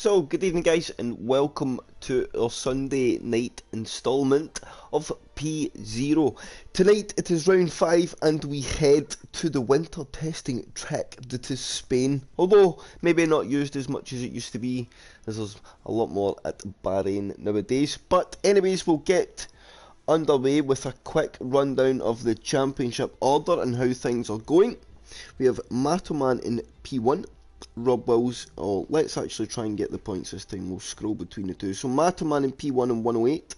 So, good evening guys and welcome to our Sunday night instalment of P0. Tonight it is round 5 and we head to the winter testing track that is Spain. Although maybe not used as much as it used to be, as there's a lot more at Bahrain nowadays. But anyways, we'll get underway with a quick rundown of the championship order and how things are going. We have Matoman in P1. Rob Wills, let's actually try and get the points this time, we'll scroll between the two. So Matoman in P1 on 108,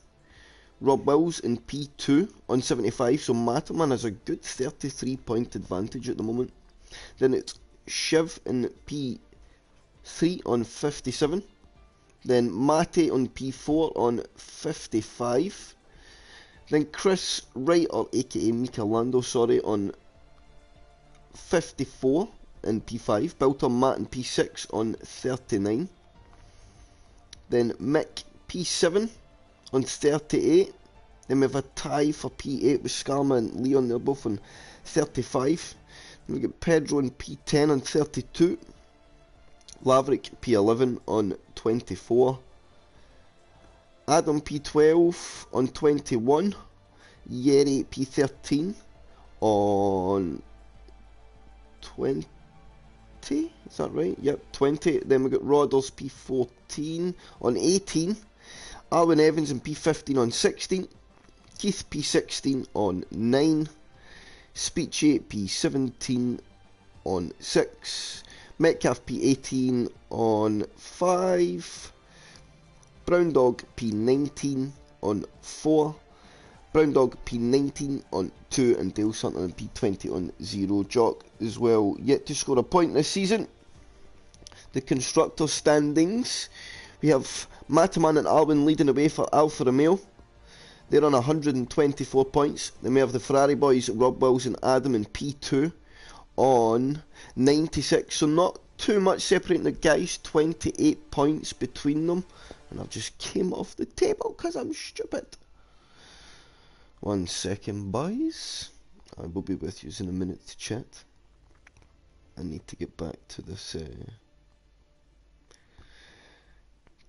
Rob Wills in P2 on 75, so Matoman has a good 33 point advantage at the moment. Then it's Shiv in P3 on 57, then Mate on P4 on 55, then Chris Writer, aka Mika Lando, on 54 in P5, built on Matt in P6 on 39, then Mick P7 on 38, then we have a tie for P8 with Skarma and Leon, they're both on 35, then we get Pedro in P10 on 32, Laverick P11 on 24, Adam P12 on 21, Yeri P13 on 20, is that right? Yep, 20. Then we got Rodders P14 on 18, Arwen Evans in P15 on 16, Keith P16 on 9, Speechy P17 on 6, Metcalf P18 on 5, Brown Dog P19 on 4, Brown Dog P19 on 2, and Dale Sutton on P20 on 0. Jock as well, yet to score a point this season. The constructor standings, we have Mataman and Alwyn leading away for Alfa Romeo. They're on 124 points. Then we have the Ferrari boys, Rob Wills and Adam in P2 on 96. So not too much separating the guys, 28 points between them. And I've just came off the table because I'm stupid. 1 second, boys. I will be with you in a minute to chat. I need to get back to this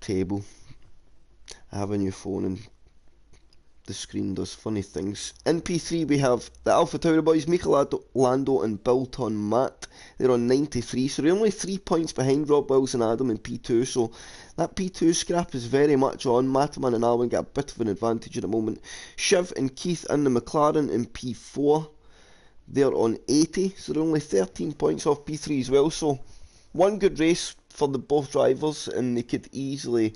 table. I have a new phone and the screen does funny things. In P3 we have the Alpha Tauri boys, Mika Lando and Bilton Matt. They're on 93, so they're only 3 points behind Rob Wills and Adam in P2, so that P2 scrap is very much on. Mataman and Alwyn get a bit of an advantage at the moment. Shiv and Keith and the McLaren in P4, they're on 80, so they're only 13 points off P3 as well, so one good race for the both drivers and they could easily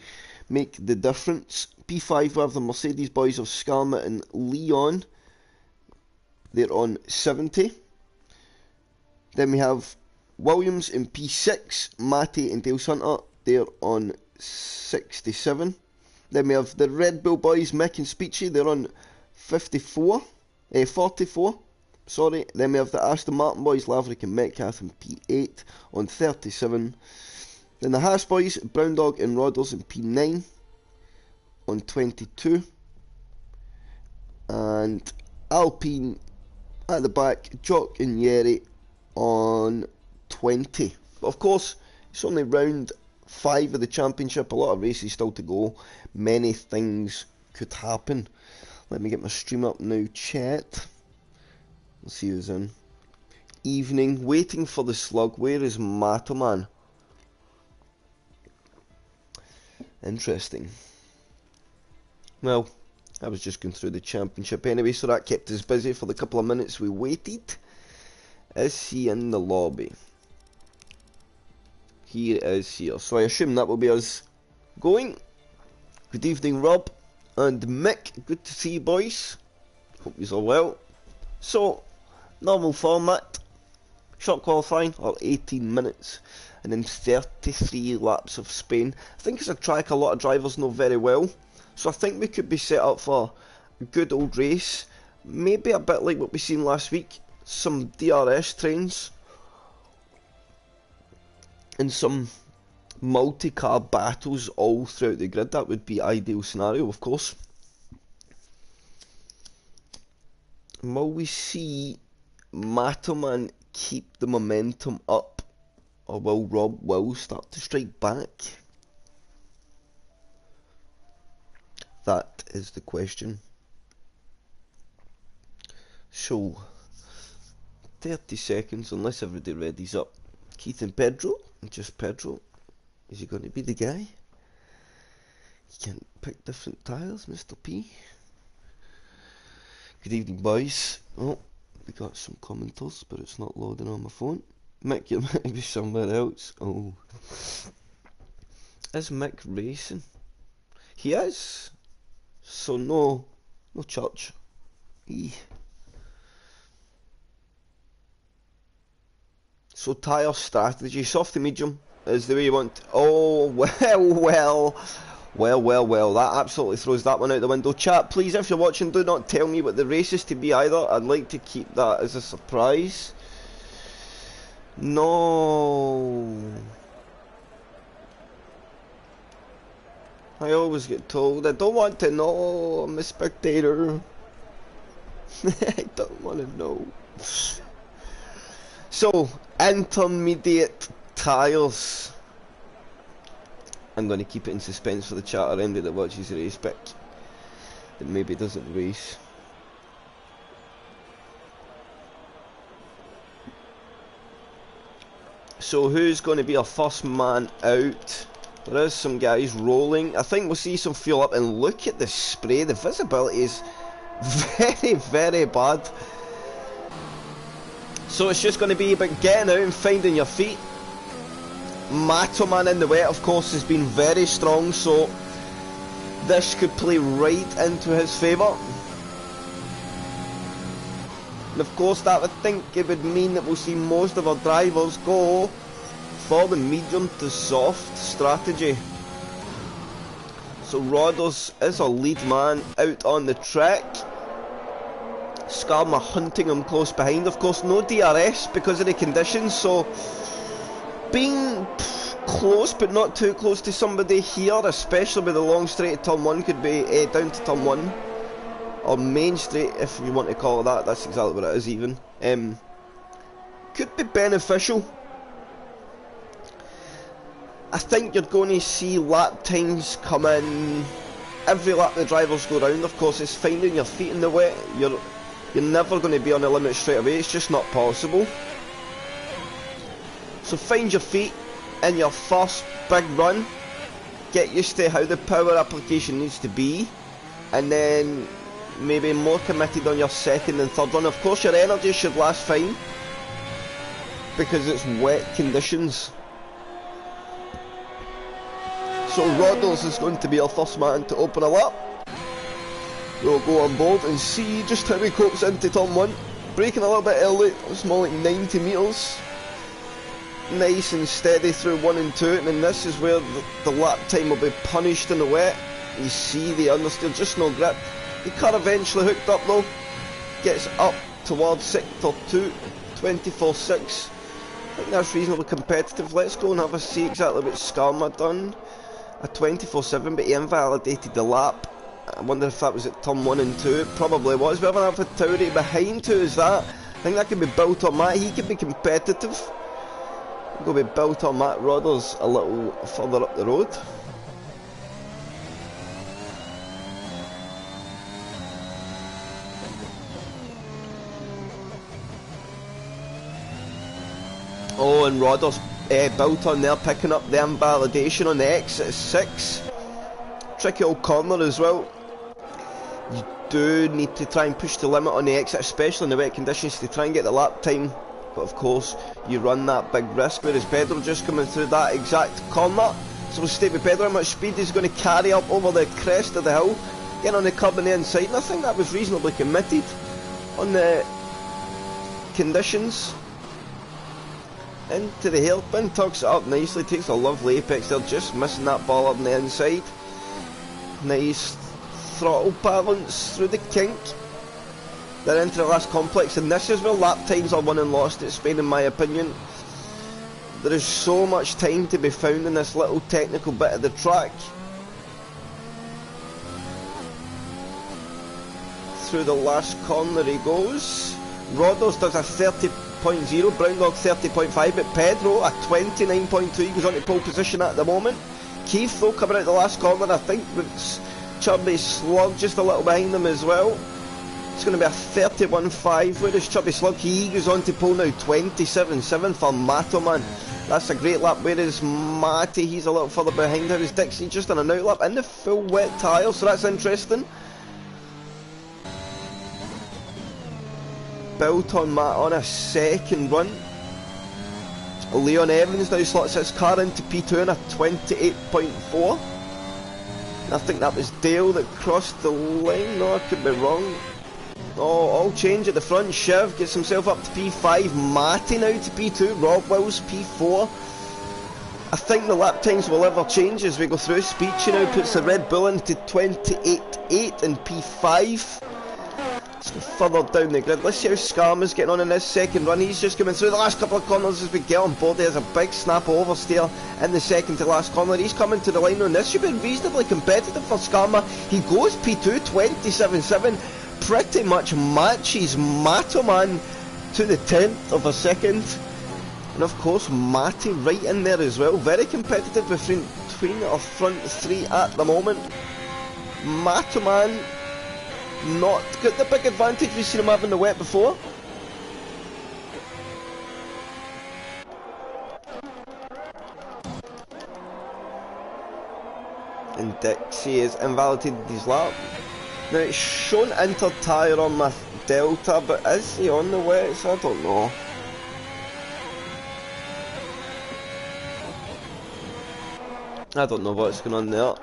make the difference. P5 we have the Mercedes boys of Skarma and Leon, they're on 70. Then we have Williams in P6, Matty and Dale Hunter, they're on 67. Then we have the Red Bull boys, Mick and Speechy, they're on 44. Sorry. Then we have the Aston Martin boys, Laverick and Metcalf in P8 on 37. Then the Haas boys, Brown Dog and Rodders in P9 on 22. And Alpine at the back, Jock and Yeri on 20. But of course, it's only round 5 of the championship, a lot of races still to go, many things could happen. Let me get my stream up now, chat. Let's see who's in. Evening, waiting for the slug. Where is Matoman? Interesting. Well, I was just going through the championship anyway, so that kept us busy for the couple of minutes we waited. Is he in the lobby? He is here, so I assume that will be us going. Good evening, Rob and Mick. Good to see you, boys. Hope you're all well. So, normal format, short qualifying, or 18 minutes, and then 33 laps of Spain. I think it's a track a lot of drivers know very well, so I think we could be set up for a good old race. Maybe a bit like what we seen last week, some DRS trains, and some multi-car battles all throughout the grid. That would be ideal scenario, of course. And will we see Matoman keep the momentum up, or will Rob Wills start to strike back? That is the question. So, 30 seconds, unless everybody ready's up. Keith and Pedro, just Pedro. Is he going to be the guy? You can't pick different tiles, Mr. P. Good evening, boys. Oh, we got some commenters, but it's not loading on my phone. Mick, you might be somewhere else. Oh. Is Mick racing? He is. So no church. So tyre strategy, soft to medium is the way you want. Oh, well, that absolutely throws that one out the window. Chat, please, if you're watching, do not tell me what the race is to be either. I'd like to keep that as a surprise. No. I always get told, I don't want to know, I'm a spectator. I don't want to know. So, intermediate tyres. I'm going to keep it in suspense for the chat or anybody that watches the race pick that maybe doesn't race. So who's going to be our first man out? There is some guys rolling. I think we'll see some fuel up, and look at the spray. The visibility is very, very bad. So it's just going to be about getting out and finding your feet. Matoman in the wet, of course, has been very strong, so this could play right into his favour. And of course that would think it would mean that we'll see most of our drivers go for the medium to soft strategy. So Rodders is our lead man out on the track. Skarma hunting him close behind. Of course no DRS because of the conditions, so being close but not too close to somebody here, especially with the long straight at turn 1, could be down to turn 1 or main straight if you want to call it that. That's exactly what it is even. Could be beneficial. I think you're going to see lap times come in every lap the drivers go round. Of course it's finding your feet in the wet. You're never going to be on the limit straight away, it's just not possible. So find your feet in your first big run, get used to how the power application needs to be, and then maybe more committed on your second and third run. Of course your energy should last fine because it's wet conditions. So Rodders is going to be our first man to open a lap. We'll go on board and see just how he copes into turn 1. Braking a little bit early, it's more like 90 metres. Nice and steady through 1 and 2, and then this is where the lap time will be punished in the wet. You see the understeer, just no grip. The car eventually hooked up though, gets up towards sector 2, 24.6. I think that's reasonably competitive. Let's go and have a see exactly what Skarma done. A 24.7, but he invalidated the lap. I wonder if that was at turn 1 and 2. It probably was. We have an AlphaTauri behind. Who is that? I think that could be built on Matt. He could be competitive. We'll be built on Matt Rodders a little further up the road. Oh, and Rodders built on there, picking up the invalidation on the exit 6. Tricky old corner as well. You do need to try and push the limit on the exit, especially in the wet conditions, to try and get the lap time. But of course, you run that big risk. Whereas Pedro just coming through that exact corner. So we'll stay with Pedro. How much speed he's going to carry up over the crest of the hill, getting on the curb on the inside. And I think that was reasonably committed on the conditions. Into the hairpin, tucks it up nicely, takes a lovely apex there, just missing that ball up on the inside. Nice throttle balance through the kink. They're into the last complex, and this is where lap times are won and lost at Spain in my opinion. There is so much time to be found in this little technical bit of the track. Through the last corner he goes. Rodders does a 30.0, Brown Dog 30.5, but Pedro a 29.2, he goes on to pole position at the moment. Keith though coming out the last corner, I think Chubby Slug just a little behind them as well. It's going to be a 31.5. Where is Chubby Slug? He goes on to pole now. 27.7 for Matoman. That's a great lap. Where is Matty? He's a little further behind. How is Dixie? Just on an out lap in the full wet tyre, so that's interesting. Built on Matt on a second run. Leon Evans now slots his car into P2 in a 28.4. I think that was Dale that crossed the line. No, I could be wrong. Oh, all change at the front. Shiv gets himself up to P5. Matty now to P2. Rob Wills P4. I think the lap times will ever change as we go through. Speechy now puts the Red Bull into 28.8 and P5. Let's go further down the grid. Let's see how Skarma's getting on in this second run. He's just coming through the last couple of corners as we get on board. There's a big snap oversteer in the second to last corner. He's coming to the line on this. Should be reasonably competitive for Skarma. He goes P2, 27.7. Pretty much matches Matoman to the 10th of a second. And of course Matty right in there as well. Very competitive between our front three at the moment. Matoman not got the big advantage we've seen him have in the wet before. And Dixie has invalidated his lap. Now it's shown inter tyre on my Delta, but is he on the wets? I don't know. I don't know what's going on there.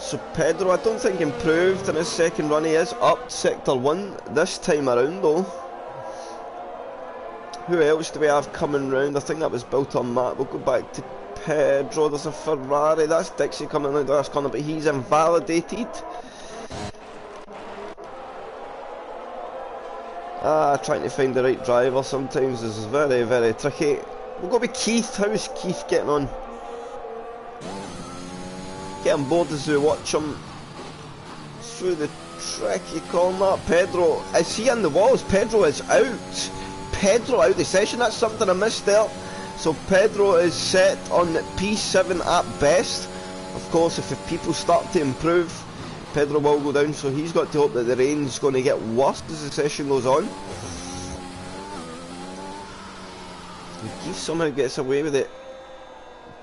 So Pedro, I don't think improved in his second run. He is up sector 1 this time around though. Who else do we have coming round? I think that was built on Matt. We'll go back to Pedro. There's a Ferrari. That's Dixie coming around the last corner, but he's invalidated. Trying to find the right driver sometimes is very, very tricky. We'll go with Keith. How is Keith getting on? Get on board as we watch him through the tricky corner. Pedro, is he in the walls? Pedro is out. Pedro out of the session. That's something I missed there. So Pedro is set on P7 at best. Of course, if the people start to improve, Pedro will go down. So he's got to hope that the rain's going to get worse as the session goes on. Keith somehow gets away with it.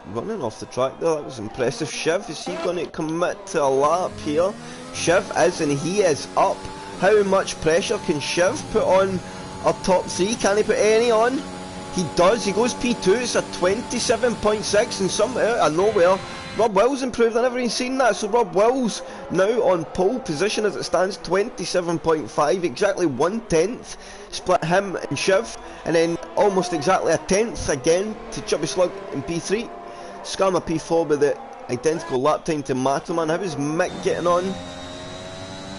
Running off the track there, that was impressive. Shiv, is he going to commit to a lap here? Shiv is, and he is up. How much pressure can Shiv put on our top three? Can he put any on? He does. He goes P2. It's a 27.6, and somehow out of nowhere Rob Wills improved. I never even seen that. So Rob Wills now on pole position as it stands, 27.5, exactly 1/10. Split him and Shiv, and then almost exactly a 10th again to Chubby Slug in P3. Skarma P4 with the identical lap time to Matoman. How is Mick getting on?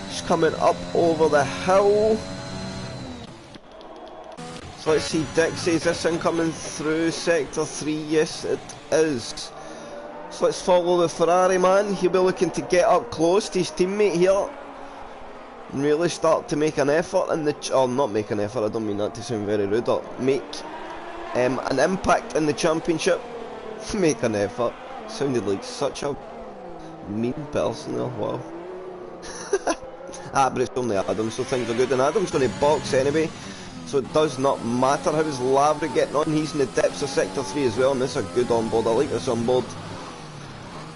He's coming up over the hill. So let's see, Dixie, is this one coming through sector 3? Yes it is. So let's follow the Ferrari man. He'll be looking to get up close to his teammate here and really start to make an effort in the not make an effort, I don't mean that to sound very rude, or make an impact in the championship. Make an effort. Sounded like such a mean person there, wow. But it's only Adam, so things are good, and Adam's going to box anyway, so it does not matter. How is Lavry getting on? He's in the depths of sector 3 as well, and this is a good onboard. I like this onboard,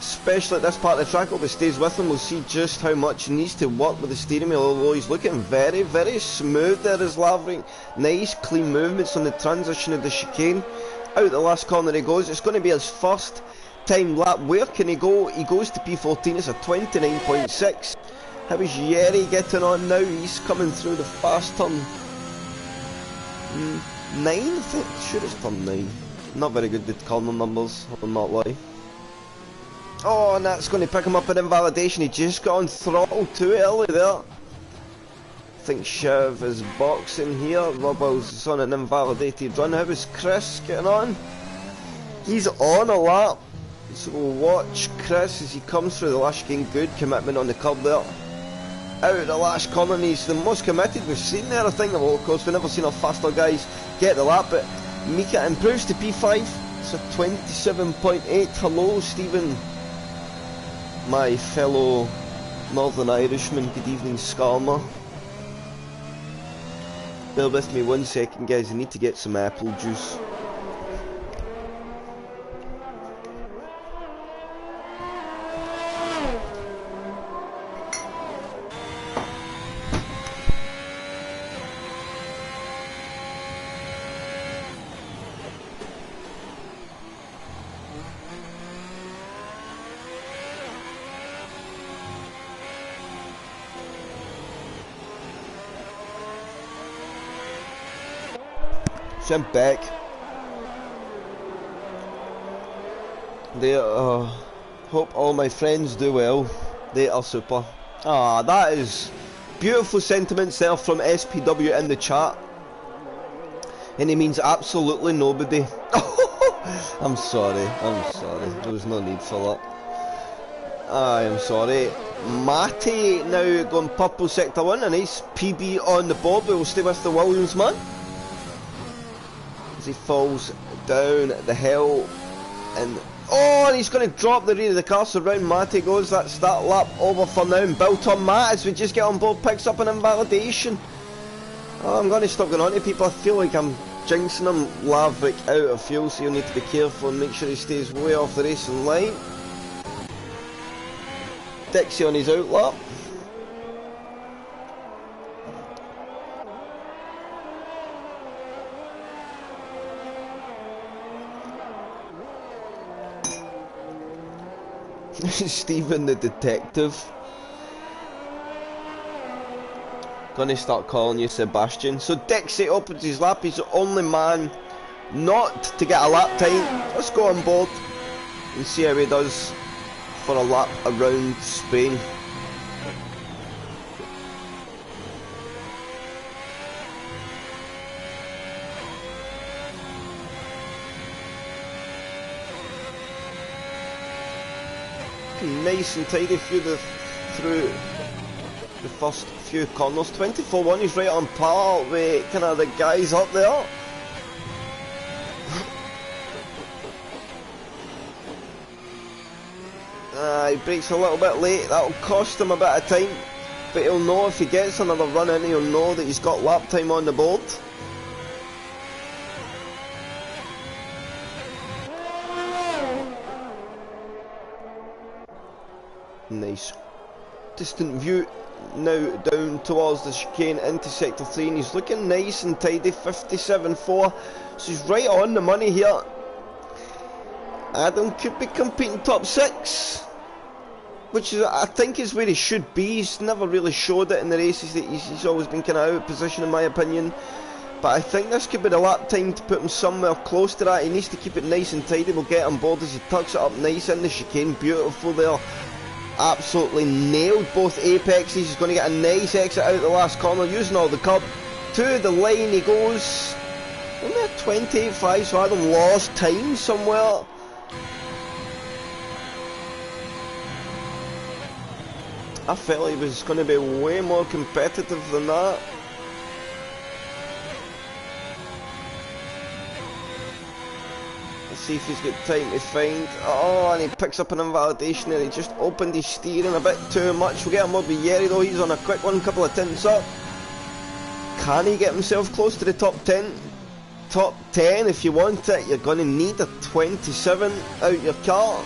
especially at this part of the track. Hope it stays with him. We'll see just how much he needs to work with the steering wheel, although he's looking very, very smooth there as Lavry. Nice clean movements on the transition of the chicane. Out the last corner he goes. It's going to be his first time lap. Where can he go? He goes to P14. It's a 29.6. How is Yerry getting on now? He's coming through the fast turn 9, I think. Sure it's turn 9. Not very good with corner numbers, I'll not lie. Oh, and that's going to pick him up at invalidation. He just got on throttle too early there. I think Shiv is boxing here. Rubbles is on an invalidated run. How is Chris getting on? He's on a lap. So we'll watch Chris as he comes through the last chicane. Good commitment on the curb there. Out of the last corner, and he's the most committed we've seen there. I think, well, of course, we've never seen our faster guys get the lap, but Mika improves to P5. It's a 27.8. Hello, Stephen. my fellow Northern Irishman. Good evening, Skarma. Bear with me 1 second, guys. I need to get some apple juice. I'm back. Hope all my friends do well. They are super. Ah, that is beautiful sentiments there from SPW in the chat. And he means absolutely nobody. I'm sorry. There was no need for that. I am sorry. Matty now going purple sector 1. A nice PB on the board. We will stay with the Williams man. As he falls down the hill, and he's going to drop the rear of the car, so round Matty goes. That's that lap over for now, and built on Matt as we just get on board, picks up an invalidation. I'm going to stop going on to people. I feel like I'm jinxing him. Laverick out of fuel, so you'll need to be careful and make sure he stays way off the racing line. Dixie on his out lap. Stephen the detective. Gonna start calling you Sebastian. So Dixie opens his lap. He's the only man not to get a lap time. Let's go on board and see how he does for a lap around Spain. Nice and tidy through the first few corners. 24-1, he's right on par with kind of the guys up there. He breaks a little bit late. That'll cost him a bit of time, but he'll know if he gets another run in, he'll know that he's got lap time on the board. Nice. Distant view now down towards the chicane into sector 3, and he's looking nice and tidy. 57.4, so he's right on the money here. Adam could be competing top 6, which is, I think, is where he should be. He's never really showed it in the races. That he's always been kind of out of position, in my opinion. But I think this could be the lap time to put him somewhere close to that. He needs to keep it nice and tidy. We'll get on board as he tucks it up nice in the chicane. Beautiful there. Absolutely nailed both apexes. He's going to get a nice exit out the last corner, using all the curb. To the line he goes. Only a 28.5, so Adam lost time somewhere. I felt he was going to be way more competitive than that. Let's see if he's got time to find. Oh, and he picks up an invalidation there. He just opened his steering a bit too much. We'll get him up with Yeri though. He's on a quick one, couple of tints up. Can he get himself close to the top 10? Top 10 if you want it. You're going to need a 27 out your car.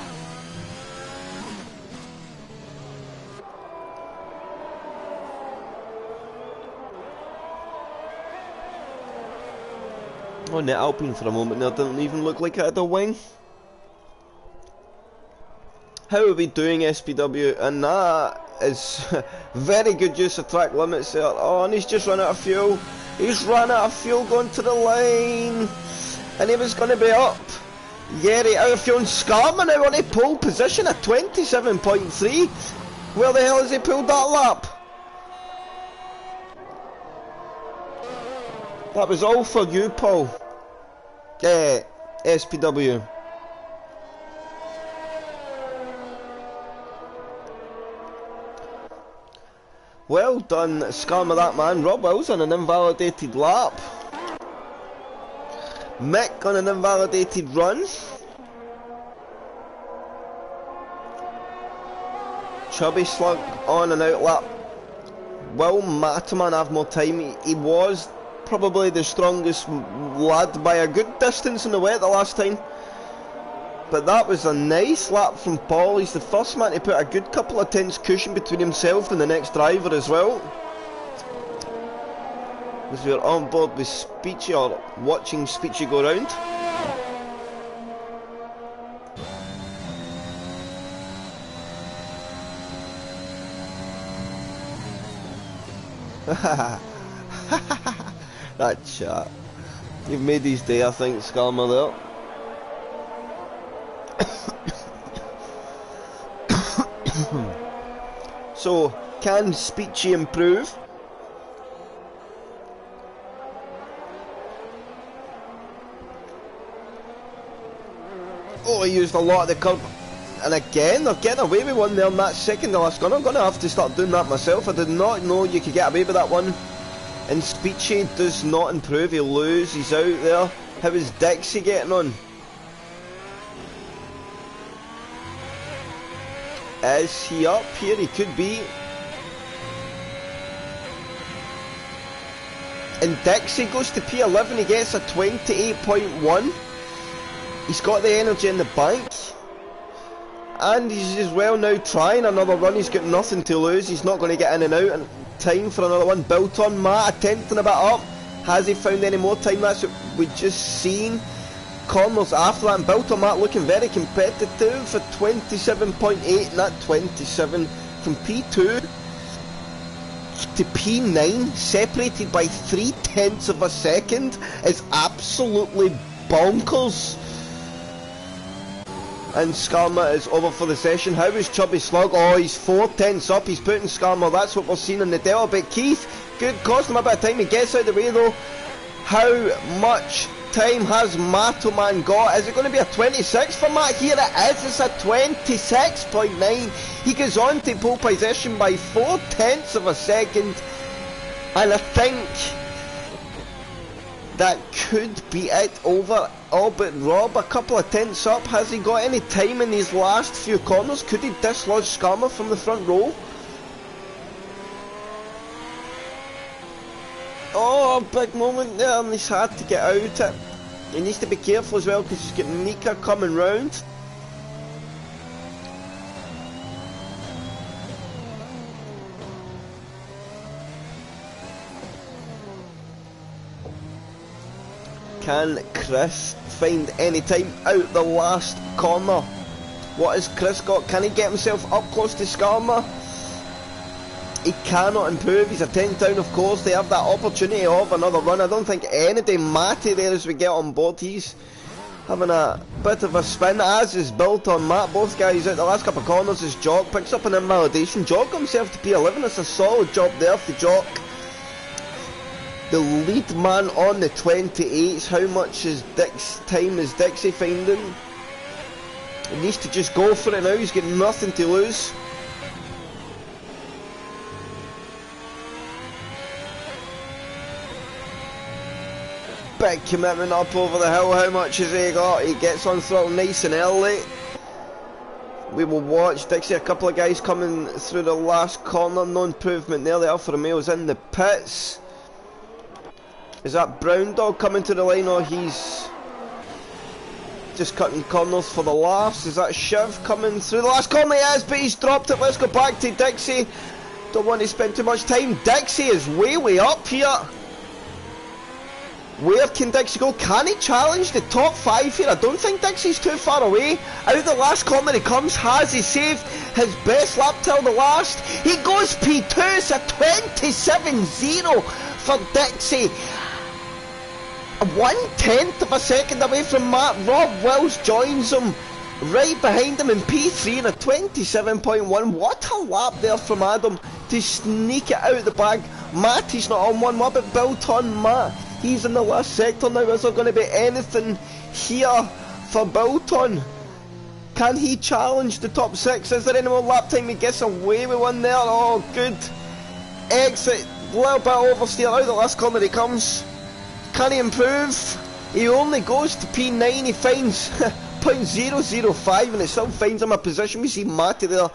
On the Alpine for a moment there, didn't even look like it had a wing. How are we doing, SPW? And that is very good use of track limits there. Oh, and he's just run out of fuel. He's run out of fuel going to the line. And he was going to be up. Yeri out of fuel, and Scarman now on a pole position at 27.3. Where the hell has he pulled that lap? That was all for you, Paul. SPW. Well done, scam of that man. Rob Wills on an invalidated lap. Mick on an invalidated run. Chubby Slug on and out lap. Will Mataman have more time? He was probably the strongest lad by a good distance in the wet the last time. But that was a nice lap from Paul. He's the first man to put a good couple of tenths cushion between himself and the next driver as well. As we're on board with Speechy, or watching Speechy go round. That chat. You've made his day, I think, Skarma there. So, can Speechy improve? Oh, he used a lot of the curb. And again, they're getting away with one there in that second to last corner. I'm going to have to start doing that myself. I did not know you could get away with that one. And Speechy does not improve. He'll lose. He's out there. How is Dixie getting on? Is he up here? He could be. And Dixie goes to P11. He gets a 28.1. He's got the energy in the bank. And he's as well now trying another run. He's got nothing to lose. He's not going to get in and out. And time for another one. Built on Matt attempting a bit up. Has he found any more time? That's what we just seen. Corners after that. And Built on Matt looking very competitive for 27.8. And that 27 from P2 to P9, separated by 0.3 of a second, is absolutely bonkers. And Skarma is over for the session. How is Chubby Slug? Oh, he's 0.4 up. He's putting Skarma. That's what we're seeing in the Delta. But Keith, good, cost him a bit of time. He gets out of the way though. How much time has Matoman got? Is it going to be a 26 for Matt? Here it is. It's a 26.9. He goes on to pole position by 0.4 of a second. And I think that could be it over. Oh, but Rob, a couple of tenths up. Has he got any time in these last few corners? Could he dislodge Skarma from the front row? Oh, big moment there, and he's had to get out it. He needs to be careful as well because he's got Mika coming round. Can Chris find any time out the last corner? What has Chris got? Can he get himself up close to Skarma? He cannot improve. He's a 10 down, of course. They have that opportunity of another run. I don't think any day Matty there as we get on board. He's having a bit of a spin, as is Built on Matt. Both guys out the last couple of corners as Jock picks up an invalidation. Jock got himself to P11. It's a solid job there for Jock. The lead man on the 28s. How much is time is Dixie finding? He needs to just go for it now. He's got nothing to lose. Big commitment up over the hill. How much has he got? He gets on throttle nice and early. We will watch Dixie. A couple of guys coming through the last corner. No improvement there. The Alfa Romeo's in the pits. Is that Brown Dog coming to the line, or he's just cutting corners for the laughs? Is that Shiv coming through the last corner? He is, but he's dropped it. Let's go back to Dixie. Don't want to spend too much time. Dixie is way up here. Where can Dixie go? Can he challenge the top 5 here? I don't think Dixie's too far away. Out of the last corner he comes. Has he saved his best lap till the last? He goes P2. It's a 27.0 for Dixie. 1/10 of a second away from Matt. Rob Wills joins him right behind him in P3 in a 27.1. What a lap there from Adam to sneak it out of the bag. Matty's not on one. What about Built on Matt? He's in the last sector now. Is there going to be anything here for Built on? Can he challenge the top 6? Is there any more lap time? He gets away with one there. Oh, good exit. A little bit oversteer out the last corner he comes. Can he improve? He only goes to P9. He finds 1.005 and it still finds him a position. We see Matty there,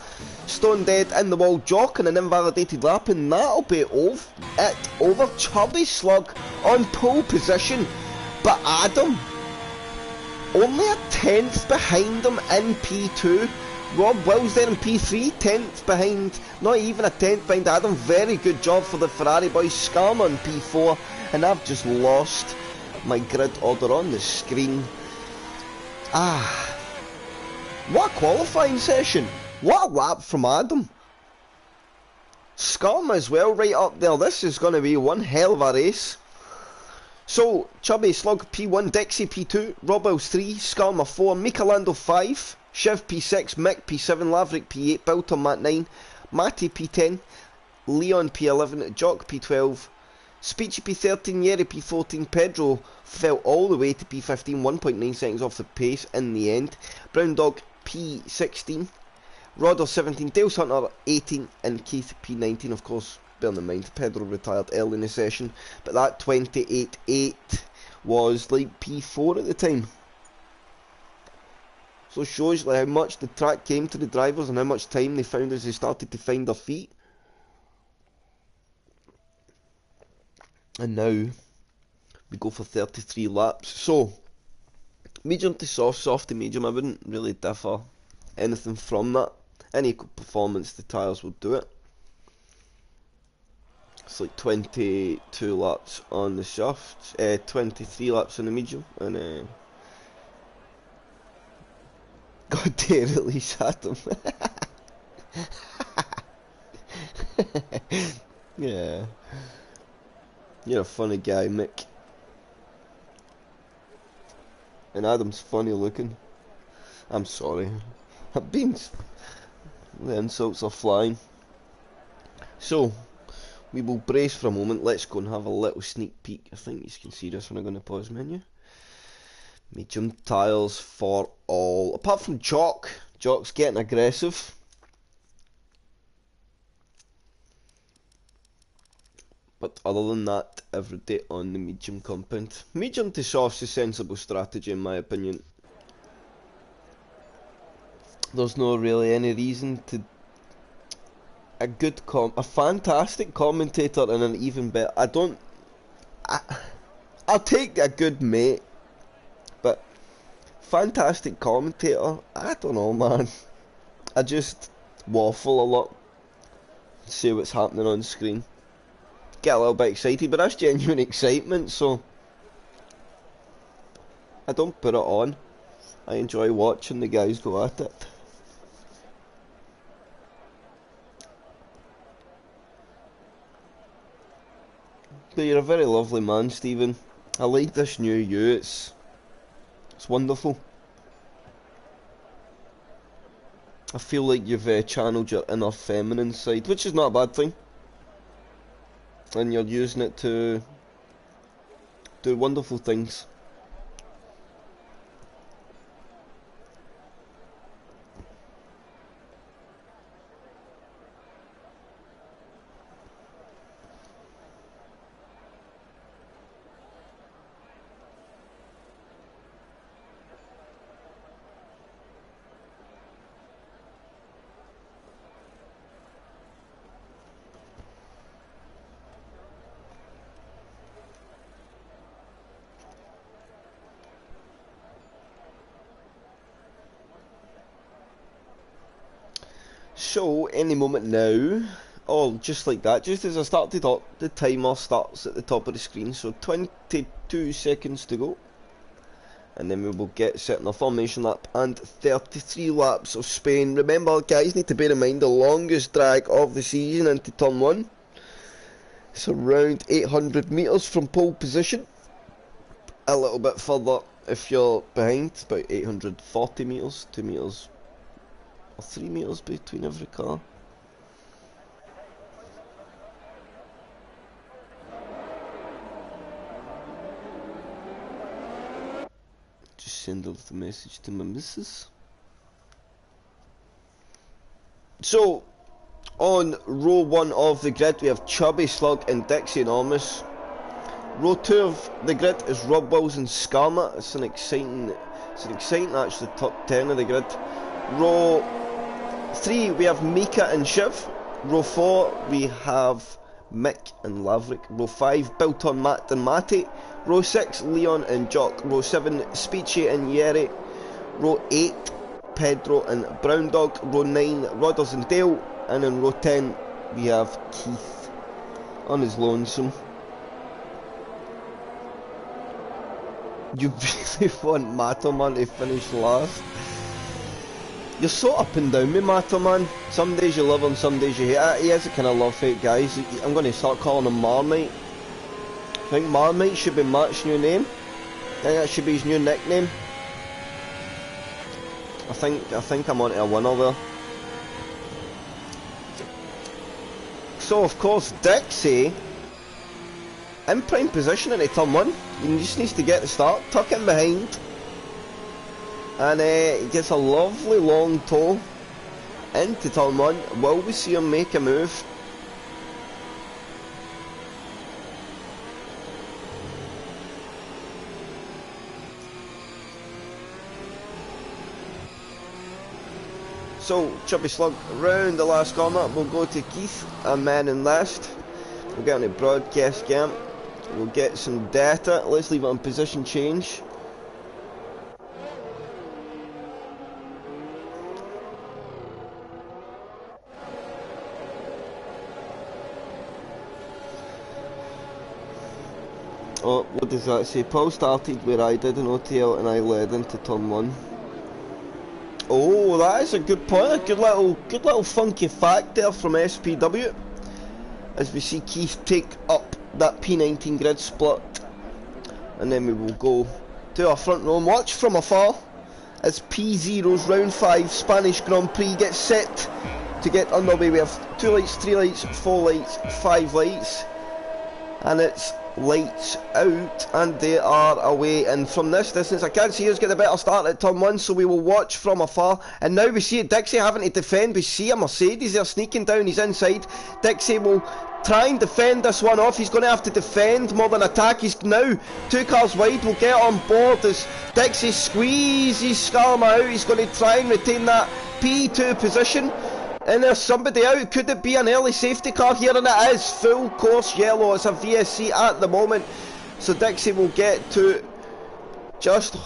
stone dead in the wall, jock and an invalidated lap, and that'll be over. Chubby Slug on pole position, but Adam only a 10th behind him in P2. Rob Wills there in P3, 10th behind, not even a 10th behind Adam. Very good job for the Ferrari boys. Scam on P4, and I've just lost my grid order on the screen. What a qualifying session. What a lap from Adam. Scum as well right up there. This is going to be one hell of a race. So, Chubby Slug P1, Dixie P2, Rob Wills 3, Scum 4, Michelando 5, Shiv P6, Mick P7, Laverick P8, Bilton Matt 9, Matty P10, Leon P11, Jock P12, Speechy P13, Yeri P14, Pedro fell all the way to P15, 1.9 seconds off the pace in the end. Brown Dog P16, Rodder 17, Dale Hunter 18, and Keith P19. Of course, bearing in mind, Pedro retired early in the session, but that 28.8 was like P4 at the time. So it shows like how much the track came to the drivers and how much time they found as they started to find their feet. And now we go for 33 laps. So medium to soft, soft to medium, I wouldn't really differ anything from that. Any performance, the tyres will do it. It's like 22 laps on the soft, 23 laps on the medium, and God dare release Adam. Yeah. You're a funny guy, Mick. And Adam's funny looking. I'm sorry. The insults are flying. So, we will brace for a moment. Let's go and have a little sneak peek. I think you can see this when I go in the pause menu. Medium tyres for all. Apart from Jock. Jock's getting aggressive. But other than that, everyday on the medium compound. Medium to soft's a sensible strategy in my opinion. There's no really any reason to... A fantastic commentator and an even better... I'll take a good mate. But fantastic commentator, I don't know, man. I just waffle a lot. See what's happening on screen. Get a little bit excited, but that's genuine excitement, so I don't put it on. I enjoy watching the guys go at it. But you're a very lovely man, Stephen. I like this new you, it's wonderful. I feel like you've channeled your inner feminine side, which is not a bad thing. And you're using it to do wonderful things. So, any moment now, just like that, just as I started up, the timer starts at the top of the screen, so 22 seconds to go. And then we will get set in a formation lap and 33 laps of Spain. Remember, guys, need to bear in mind the longest drag of the season into turn 1. It's around 800 metres from pole position. A little bit further if you're behind, about 840 metres, 2 metres. 3 metres between every car. Just send off the message to my missus. So, on row 1 of the grid we have Chubby Slug and Dixie Enormous. Row 2 of the grid is Rob Wills and Skarma. It's an exciting It's an exciting actually top 10 of the grid. Row 3 we have Mika and Shiv. Row 4 we have Mick and Laverick. Row 5 Bilton, Matt and Matty. Row 6 Leon and Jock. Row 7 Speechy and Yeri. Row 8 Pedro and Brown Dog. Row 9 Rodders and Dale. And in row 10 we have Keith on his lonesome. You really want Matterman to finish last? You're so up and down with Matterman. Some days you love him, some days you hate it. He is a kind of love-hate guy. I'm going to start calling him Marmite. I think Marmite should be Matt's new name. I think that should be his new nickname. I think I'm onto a winner there. So of course Dixie in prime position into turn 1. He just needs to get the start, tuck in behind, and he gets a lovely long toe into turn 1. Will we see him make a move? So, Chubby Slug round the last corner. We'll go to Keith, a man in last. We'll get on the broadcast camp. We'll get some data. Let's leave it on position change. Oh, what does that say? Paul started where I did an OTL and I led into turn 1. Oh, that is a good point. A good little funky fact there from SPW. As we see Keith take up that P19 grid split, and then we will go to our front row and watch from afar as P0's round 5 Spanish Grand Prix gets set to get underway. We have 2 lights, 3 lights, 4 lights, 5 lights, and it's lights out, and they are away. And from this distance I can't see who's get a better start at turn 1, so we will watch from afar. And now we see Dixie having to defend. We see a Mercedes there sneaking down, he's inside. Dixie will try and defend this one off. He's going to have to defend more than attack. He's now 2 cars wide. We'll get on board as Dixie squeezes Skarma out. He's going to try and retain that P2 position. And there's somebody out. Could it be an early safety car here? And it is full course yellow. It's a VSC at the moment. So Dixie will get to just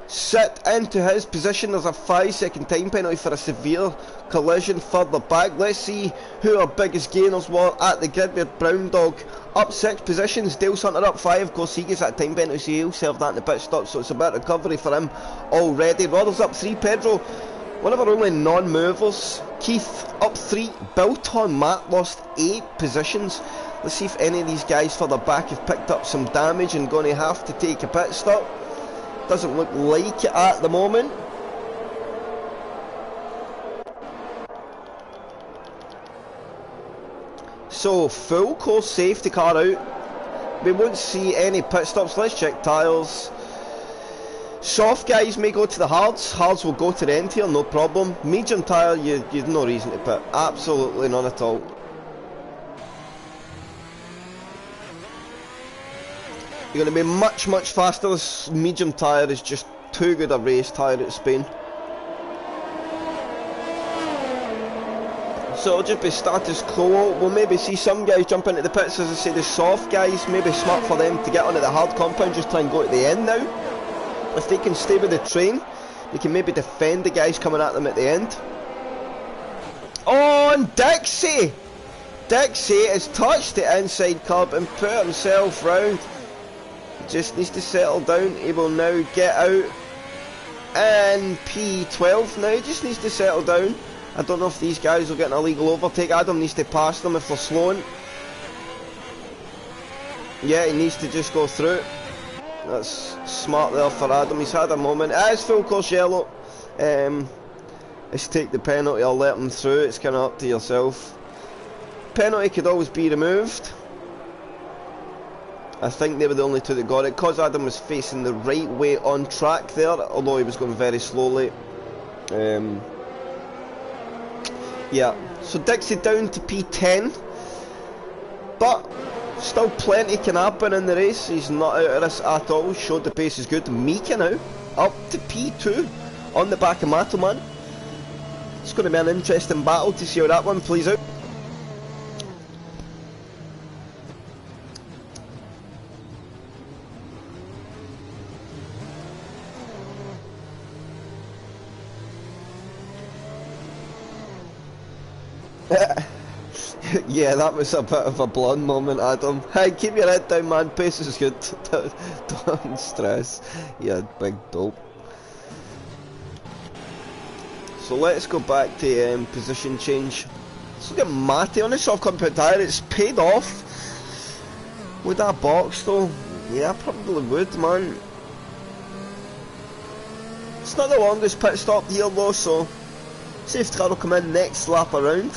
sit into his position. There's a 5-second time penalty for a severe collision further back. Let's see who our biggest gainers were at the grid. With Brown Dog up 6 positions, Dale Hunter up 5. Of course he gets that time penalty, so he'll serve that in the pit stop, so it's a bit of recovery for him already. Rodders up 3, Pedro one of our only non-movers. Keith up 3, Bilton Matt lost 8 positions. Let's see if any of these guys further back have picked up some damage and going to have to take a pit stop. Doesn't look like it at the moment. So full course safety car out. We won't see any pit stops. Let's check tyres. Soft guys may go to the hards. Hards will go to the end here, no problem. Medium tyre, you've no reason to pit. Absolutely none at all. You're going to be much faster. This medium tyre is just too good a race tyre at Spain. So it'll just be status quo. We'll maybe see some guys jump into the pits. As I say, the soft guys, maybe smart for them to get onto the hard compound, just try and go to the end now. If they can stay with the train, they can maybe defend the guys coming at them at the end. Oh, and Dixie has touched the inside curb and put himself round. He just needs to settle down. He will now get out in P12 now. He just needs to settle down. I don't know if these guys will get an illegal overtake. Adam needs to pass them if they're slowing. Yeah, he needs to just go through. That's smart there for Adam. He's had a moment. It is full course yellow. Let's take the penalty or let him through. It's kind of up to yourself. Penalty could always be removed. I think they were the only 2 that got it. Because Adam was facing the right way on track there, although he was going very slowly. Yeah, so Dixie down to P10. But still plenty can happen in the race. He's not out of this at all. Showed the pace is good. Mika now up to P2 on the back of Matoman. It's going to be an interesting battle to see how that one plays out. Yeah, that was a bit of a blonde moment, Adam. Hey, keep your head down, man. Pace is good. Don't stress. Yeah, big dope. So let's go back to position change. Let's look at Matty on the soft compound tyre. It's paid off. Would that box though? Yeah, I probably would, man. It's not the longest pit stop here though, so safety car will come in next lap around.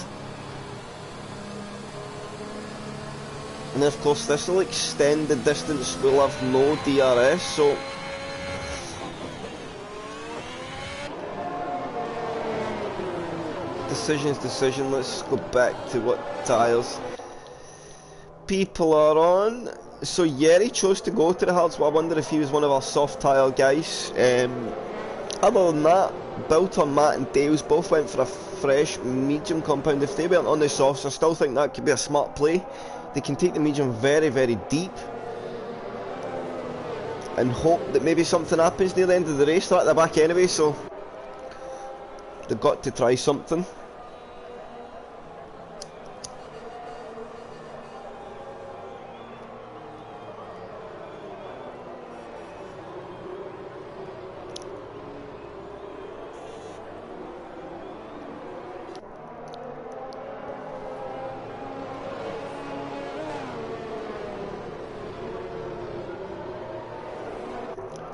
And of course this will extend the distance, we'll have no DRS, so decision, let's go back to what tyres people are on. So Yeri chose to go to the hards, but I wonder if he was one of our soft tyre guys. Other than that, built on Matt and Dales, both went for a fresh medium compound. If they weren't on the softs, I still think that could be a smart play. They can take the medium very, very deep and hope that maybe something happens near the end of the race. They're at the back anyway, so they've got to try something.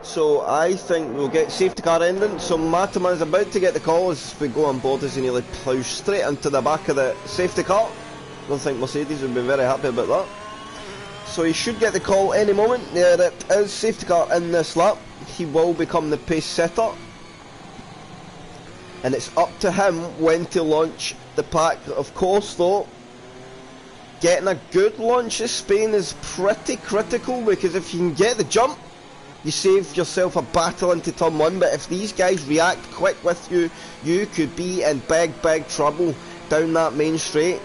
So I think we'll get safety car ending. So Mataman is about to get the call as we go on board as he nearly ploughs straight into the back of the safety car. I don't think Mercedes would be very happy about that. So he should get the call any moment. There it is, safety car in this lap. He will become the pace setter. And it's up to him when to launch the pack. Of course though, getting a good launch of Spain is pretty critical, because if you can get the jump, you save yourself a battle into turn 1, but if these guys react quick with you, you could be in big, big trouble down that main straight.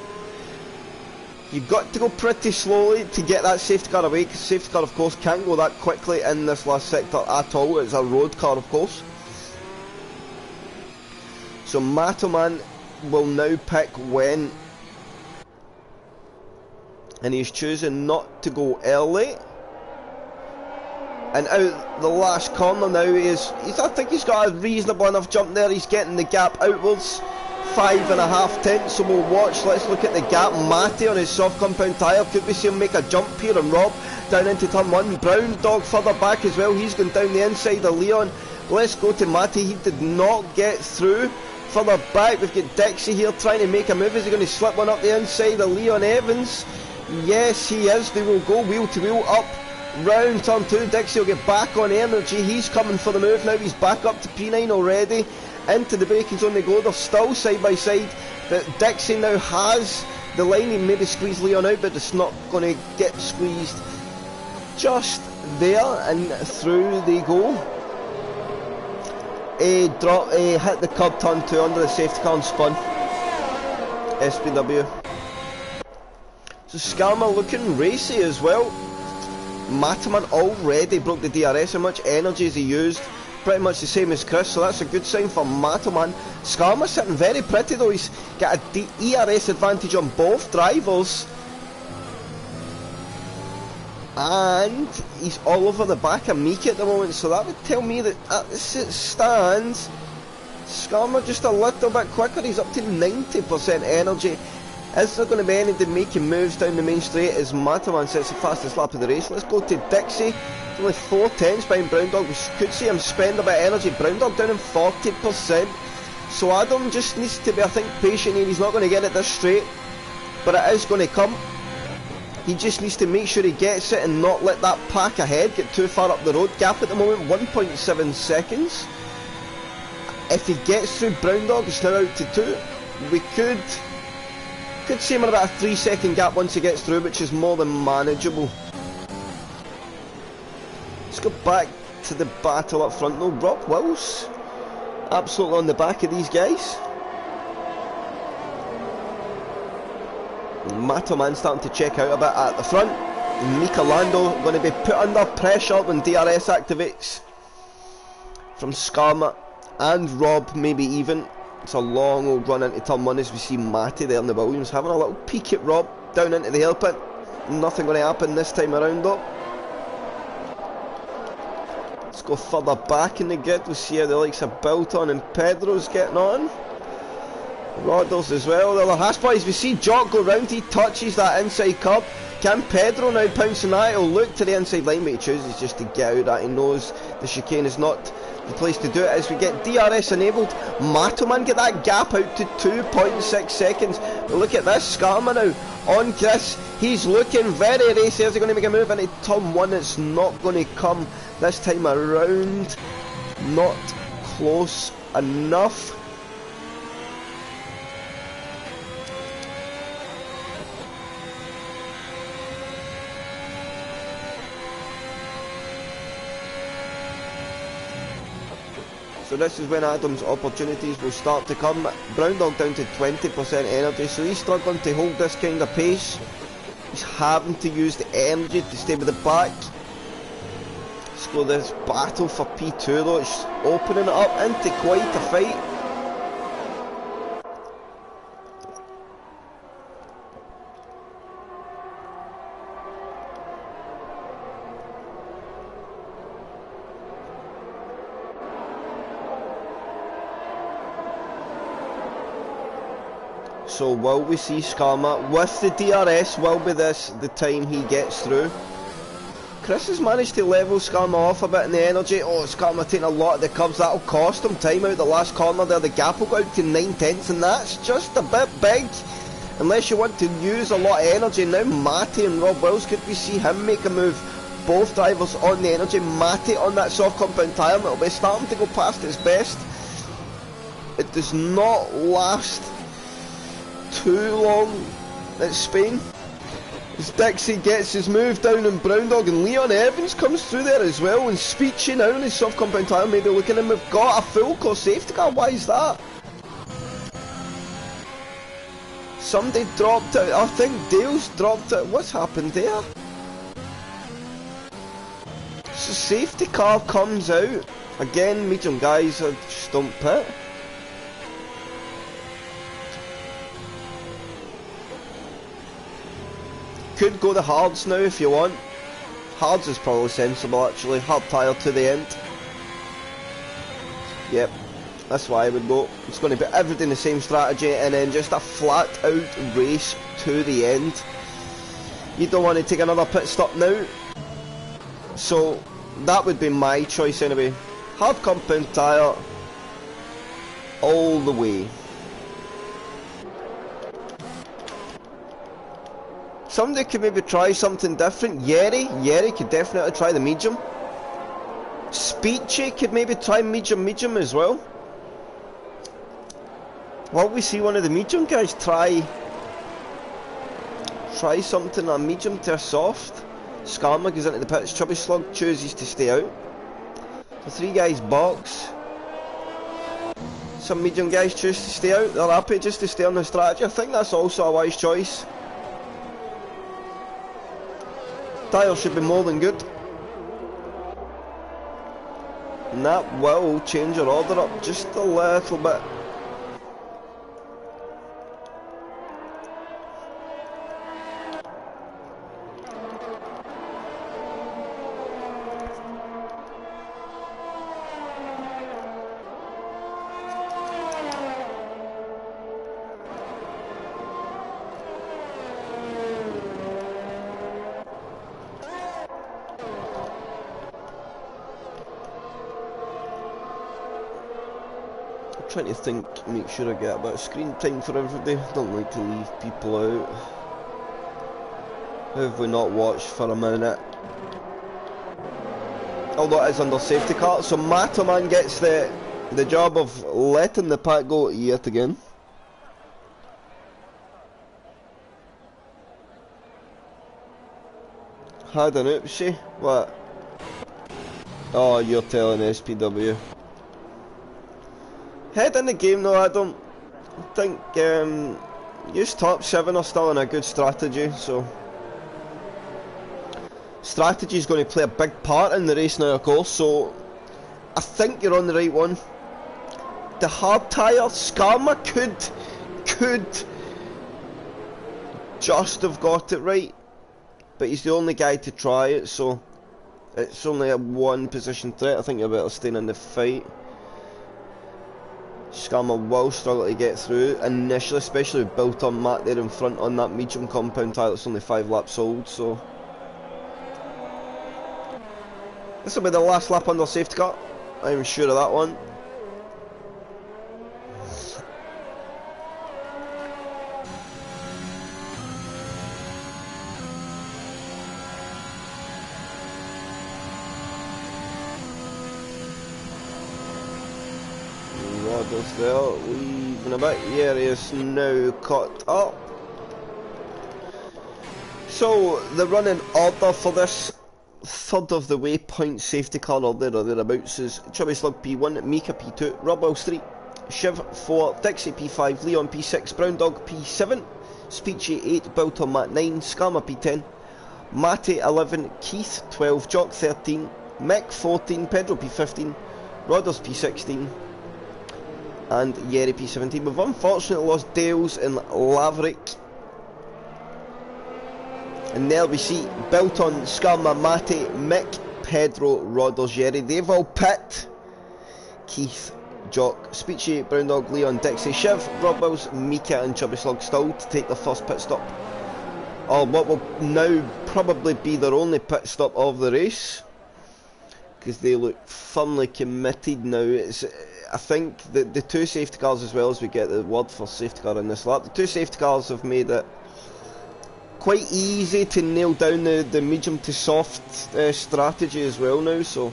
You've got to go pretty slowly to get that safety car away, because safety car of course can't go that quickly in this last sector at all. It's a road car of course. So Matoman will now pick when, and he's choosing not to go early. And out the last corner now, I think he's got a reasonable enough jump there. He's getting the gap outwards, 5.5 tenths. So we'll watch. Let's look at the gap. Matty on his soft compound tyre. Could we see him make a jump here? And Rob down into turn 1. Brown Dog further back as well. He's going down the inside of Leon. Let's go to Matty. He did not get through. Further back, we've got Dixie here trying to make a move. Is he going to slip one up the inside of Leon Evans? Yes, he is. They will go wheel to wheel up. Round turn 2, Dixie will get back on energy. He's coming for the move now. He's back up to P9 already. Into the braking zone they go. They're still side by side, but Dixie now has the line. He maybe squeeze Leon out, but it's not going to get squeezed just there, and through they go. Hit the curb turn 2 under the safety car and spun. SPW. So Skarma looking racy as well. Mataman already broke the DRS. How much energy has he used? Pretty much the same as Chris, so that's a good sign for Mataman. Skarma sitting very pretty though. He's got a ERS advantage on both drivers, and he's all over the back of Miki at the moment, so that would tell me that as it stands, Skarma just a little bit quicker. He's up to 90% energy. Is there going to be anything making moves down the main straight as Mataman sets the fastest lap of the race? Let's go to Dixie. It's only 4 tenths behind Brown Dog. We could see him spend a bit of energy. Brown Dog down in 40%. So Adam just needs to be, I think, patient here. He's not going to get it this straight, but it is going to come. He just needs to make sure he gets it and not let that pack ahead get too far up the road. Gap at the moment, 1.7 seconds. If he gets through Brown Dog, it's now out to 2. We could see him in about a 3-second gap once he gets through, which is more than manageable. Let's go back to the battle up front though. Rob Wills absolutely on the back of these guys. Matoman starting to check out a bit at the front. Mika Lando going to be put under pressure when DRS activates from Skarma and Rob, maybe even. It's a long old run into turn 1 as we see Matty there in the Williams having a little peek at Rob down into the hairpin. Nothing going to happen this time around though. Let's go further back in the grid. We'll see how the likes of Bilton and Pedro's getting on. Roddles as well. The other Haas boys, we see Jock go round, he touches that inside curb. Can Pedro now pounce on that? He'll look to the inside line, but he chooses just to get out of that. He knows the chicane is not the place to do it. As we get DRS enabled, Matoman get that gap out to 2.6 seconds. But look at this, Skarma now on Chris. He's looking very racy. Is he going to make a move into turn 1? It's not going to come this time around. Not close enough. So this is when Adam's opportunities will start to come. Brown Dog down to 20% energy, so he's struggling to hold this kind of pace. He's having to use the energy to stay with the back. Let's go this battle for P2 though. It's opening it up into quite a fight. So will we see Skarma with the DRS? Will be this the time he gets through? Chris has managed to level Skarma off a bit in the energy. Oh, Skarma taking a lot of the curves. That'll cost him time out the last corner there. The gap will go out to 9/10, and that's just a bit big. Unless you want to use a lot of energy. Now Matty and Rob Wills, could we see him make a move? Both drivers on the energy. Matty on that soft compound tyre. It'll be starting to go past its best. It does not last too long at Spain. As Dixie gets his move down in Brown Dog, and Leon Evans comes through there as well, and Speechy now on his soft compound tyre. Maybe looking at him, we've got a full course safety car. Why is that? Somebody dropped it. I think Dale's dropped it. What's happened there? So safety car comes out. Again, medium guys are just don't pit. Could go the hards now if you want. Hards is probably sensible actually. Hard tyre to the end. Yep, that's why I would go. It's going to be everything the same strategy, and then just a flat out race to the end. You don't want to take another pit stop now. So that would be my choice anyway. Hard compound tyre all the way. Somebody could maybe try something different. Yeri could definitely try the medium. Speechy could maybe try medium as well. While we see one of the medium guys try something, a medium to a soft. Skarma goes into the pits. Chubby Slug chooses to stay out. The three guys box. Some medium guys choose to stay out. They're happy just to stay on the strategy. I think that's also a wise choice. Tyre should be more than good. And that will change your order up just a little bit. Trying to think, make sure I get a bit of screen time for everybody. Don't like to leave people out. Who have we not watched for a minute? Although it is under safety car, so Matoman gets the job of letting the pack go yet again. Had an oopsie. What? Oh, you're telling SPW. Head in the game though, I don't think use top 7 are still in a good strategy, so strategy is going to play a big part in the race now, of course, so I think you're on the right one. The hard tyre, Skarma could just have got it right, but he's the only guy to try it, so it's only a 1 position threat. I think you're better staying in the fight. Skarma will struggle to get through initially, especially with built on Matt there in front on that medium compound tyre that's only 5 laps old, so this will be the last lap under safety car, I'm sure of that one. Roddle's there, leaving a bit. Yeah, he is now caught up. So the running order for this third of the waypoint safety car or there or thereabouts is Chubby Slug P1, Mika P2, Rob Wells 3, Shiv 4, Dixie P5, Leon P6, Brown Dog P7, Speechy 8, Built on Matt 9, Skarma P10, Matty 11, Keith 12, Jock 13, Mick 14, Pedro P15, Rodders P16 and Yeri P17. We've unfortunately lost Dales and Laverick. And there we see Belton, Skarma, Matty, Mick, Pedro, Rodders, Yeri. They've all pit. Keith, Jock, Speechy, Brown Dog, Leon, Dixie, Shiv, Rob Wills, Mika and Chubby Slug still to take their first pit stop. Or what will now probably be their only pit stop of the race, because they look firmly committed now. I think that the 2 safety cars, as well as we get the word for safety car in this lap, the 2 safety cars have made it quite easy to nail down the medium to soft strategy as well now, so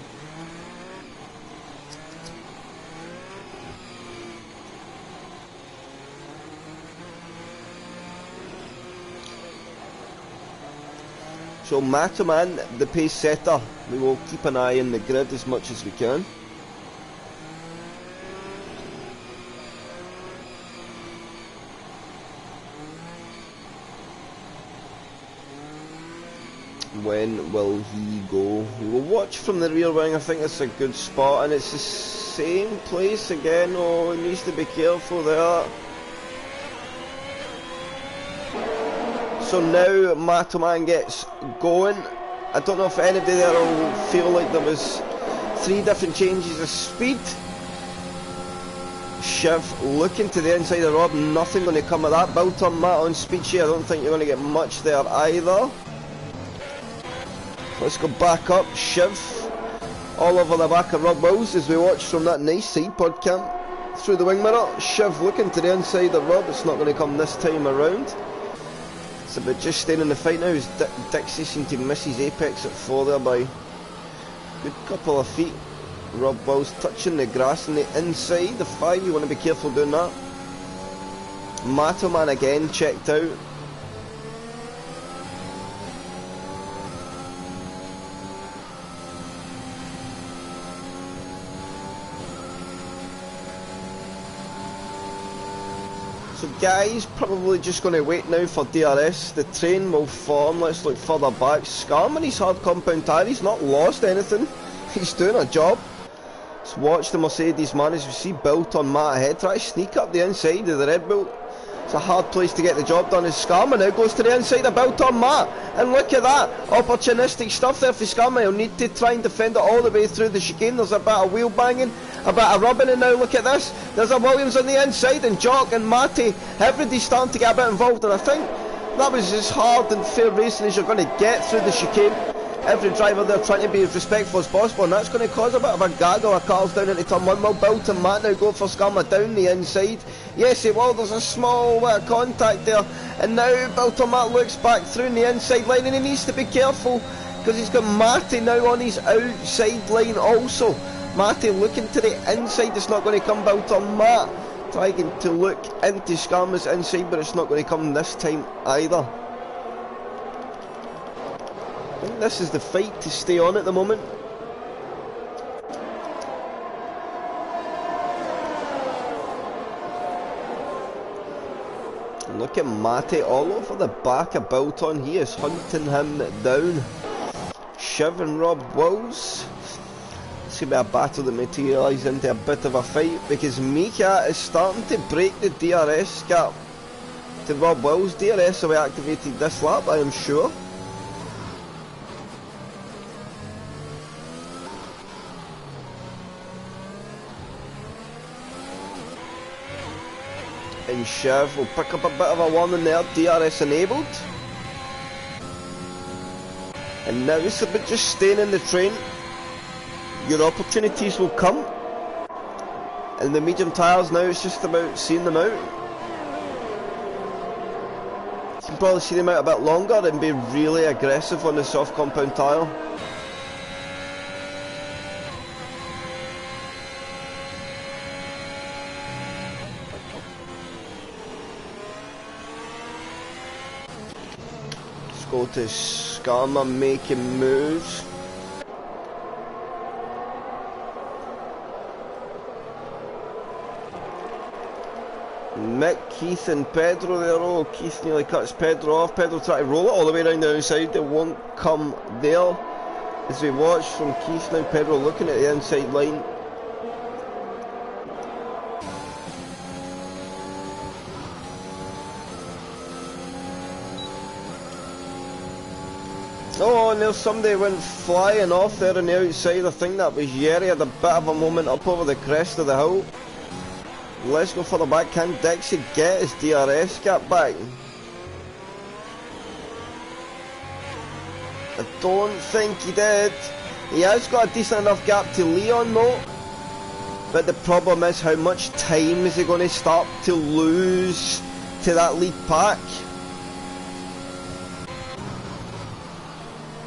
Matoman, the pace setter, we will keep an eye on the grid as much as we can. When will he go? We will watch from the rear wing. I think it's a good spot, and it's the same place again. Oh, he needs to be careful there. So now Matoman gets going. I don't know if anybody there will feel like there was 3 different changes of speed. Shiv looking to the inside of Rob, nothing going to come of that. Built on Matt on Speechy, I don't think you're going to get much there either. Let's go back up. Shiv all over the back of Rob Wills as we watch from that nice side pod cam through the wing mirror. Shiv looking to the inside of Rob. It's not going to come this time around. It's about just staying in the fight now as Dixie seemed to miss his apex at 4 there by a good couple of feet. Rob Wills touching the grass on the inside. The 5, you want to be careful doing that. Matoman again checked out. So guys, probably just going to wait now for DRS. The train will form. Let's look further back. Skarman, his hard compound tyre, he's not lost anything. He's doing a job. Let's watch the Mercedes man as we see Built on Matt ahead. Try to sneak up the inside of the Red Bull. It's a hard place to get the job done as Skarman now goes to the inside of Built on Matt. And look at that, opportunistic stuff there for Skarman. He'll need to try and defend it all the way through the chicane. There's a bit of wheel banging, a bit of rubbing, and now look at this. There's a Williams on the inside, and Jock and Matty, everybody's starting to get a bit involved, and I think that was as hard and fair racing as you're going to get through the chicane. Every driver there trying to be as respectful as possible, and that's going to cause a bit of a gaggle of cars down into turn 1. Will Built and Matt now go for Skarma down the inside? Yes, it will. There's a small bit of contact there, and now Built and Matt looks back through the inside line, and he needs to be careful because he's got Matty now on his outside line also. Matty looking to the inside. It's not going to come Built on Matt, trying to look into Skarma's inside, but it's not going to come this time either. I think this is the fight to stay on at the moment. Look at Matty all over the back of Bilton. He is hunting him down. Shiv and Rob Wills. It's going to be a battle that materialises into a bit of a fight, because Mika is starting to break the DRS gap to Rob Wills. DRS will be activated this lap, I am sure. And Shiv will pick up a bit of a warning there, DRS enabled. And now it's about just staying in the train. Your opportunities will come. And the medium tyres now, it's just about seeing them out. You can probably see them out a bit longer and be really aggressive on the soft compound tyre. Go to Skarma making moves. Mick, Keith and Pedro there. Oh, Keith nearly cuts Pedro off. Pedro trying to roll it all the way around the outside. It won't come there. As we watch from Keith now, Pedro looking at the inside line. Oh, and there's somebody went flying off there on the outside. I think that was Yerry. Had a bit of a moment up over the crest of the hill. Let's go further back. Can Dixie get his DRS gap back? I don't think he did. He has got a decent enough gap to Leon though. But the problem is, how much time is he going to start to lose to that lead pack?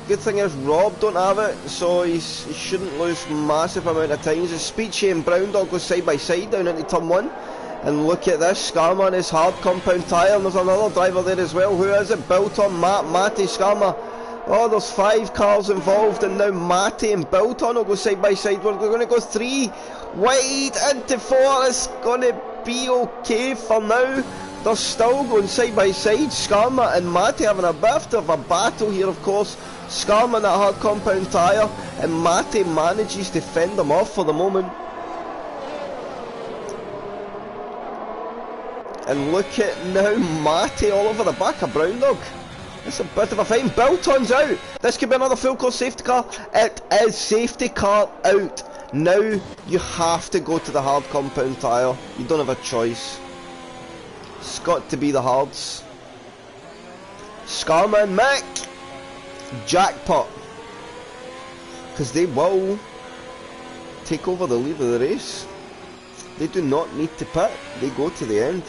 Good thing is Rob don't have it, so he shouldn't lose massive amount of times. As Speechy and Brown Dog go side by side down into turn 1. And look at this, Skarma on his hard compound tyre, and there's another driver there as well. Who is it? Bilton, Matty, Skarma. Oh, there's 5 cars involved, and now Matty and Bilton will go side by side. We're going to go 3 wide into 4. It's going to be okay for now. They're still going side by side. Skarma and Matty having a bit of a battle here, of course. Skarma in that hard compound tyre, and Matty manages to fend them off for the moment. And look at now Matty all over the back of Brown Dog. It's a bit of a fight. Bilton's out. This could be another full course safety car. It is safety car out. Now you have to go to the hard compound tyre. You don't have a choice. It's got to be the hards. Skarma and Mick. Jackpot. Because they will take over the lead of the race. They do not need to pit. They go to the end.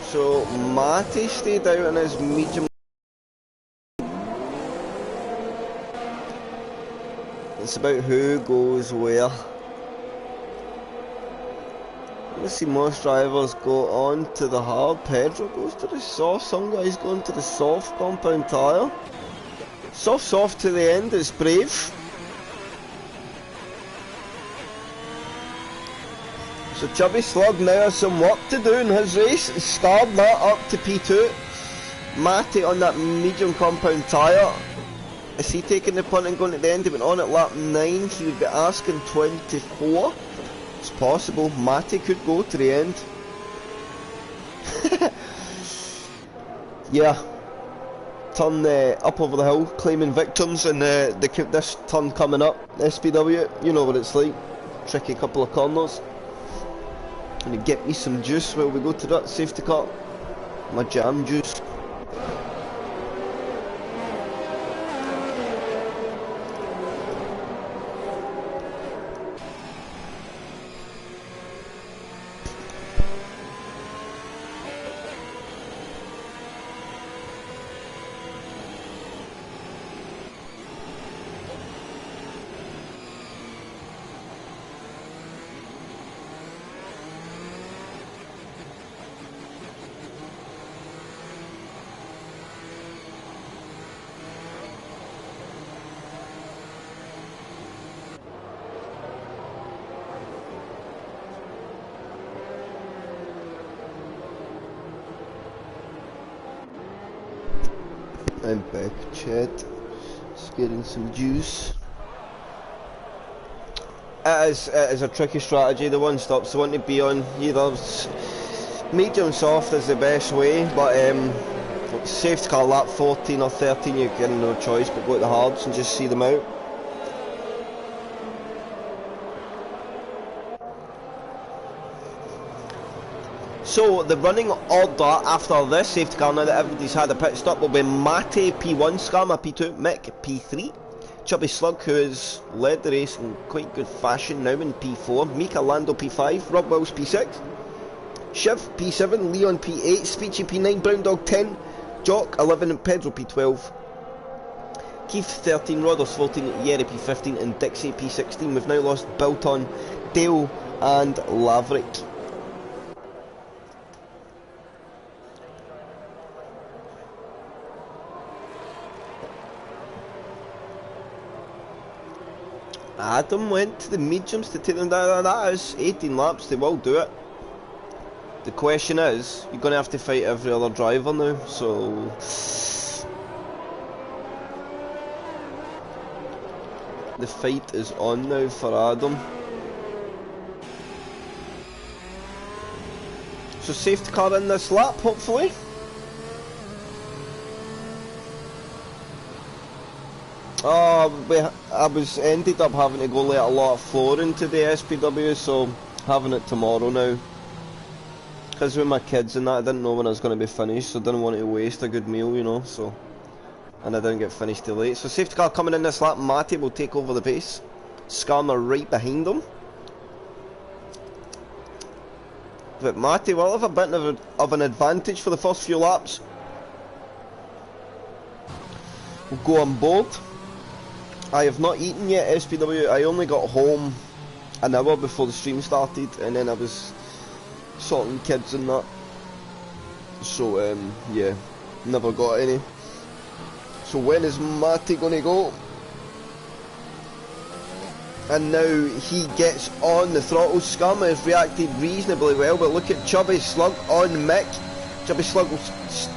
So Matty stayed out in his medium. It's about who goes where. Let's see most drivers go on to the hard. Pedro goes to the soft. Some guys go into the soft compound tyre. Soft to the end. It's brave. So Chubby Slug now has some work to do in his race. He starred that up to P2. Matty on that medium compound tyre. Is he taking the punt and going to the end? He went on at lap 9. He would be asking 24. It's possible. Matty could go to the end. Yeah. Turn up over the hill, claiming victims, and this turn coming up. SPW, you know what it's like. Tricky couple of corners. Gonna get me some juice while we go to that safety car. My jam juice. I'm back, chat. Just getting some juice. It is a tricky strategy, the one stop, so want to be on either medium soft is the best way, but safety car lap 14 or 13 you're getting no choice but go to the hards and just see them out. So the running order after this safety car, now that everybody's had a pit stop, will be Matty P1, Skarma P2, Mick P3, Chubby Slug, who has led the race in quite good fashion now in P4, Mika Lando P5, Rob Wells P6, Shiv P7, Leon P8, Speechy P9, Brown Dog 10, Jock 11 and Pedro P12, Keith 13, Rodders 14, Yerry P15 and Dixie P16. We've now lost Bilton, Dale and Laverick. Adam went to the mediums to take them down. That is 18 laps, they will do it. The question is, you're going to have to fight every other driver now, so... the fight is on now for Adam. So safety car in this lap, hopefully. I ended up having to go let a lot of floor into the SPW, so having it tomorrow now. Because with my kids and that, I didn't know when I was going to be finished, so I didn't want to waste a good meal, you know, so... and I didn't get finished too late. So safety car coming in this lap, Matty will take over the pace. Skarma right behind him. But Matty will have a bit of an advantage for the first few laps. We'll go on board. I have not eaten yet, SPW. I only got home an hour before the stream started, and then I was sorting kids and that. So, yeah, never got any. So when is Matty gonna go? And now he gets on the throttle. Skarma has reacted reasonably well, but look at Chubby Slug on Mick. Chubby Slug will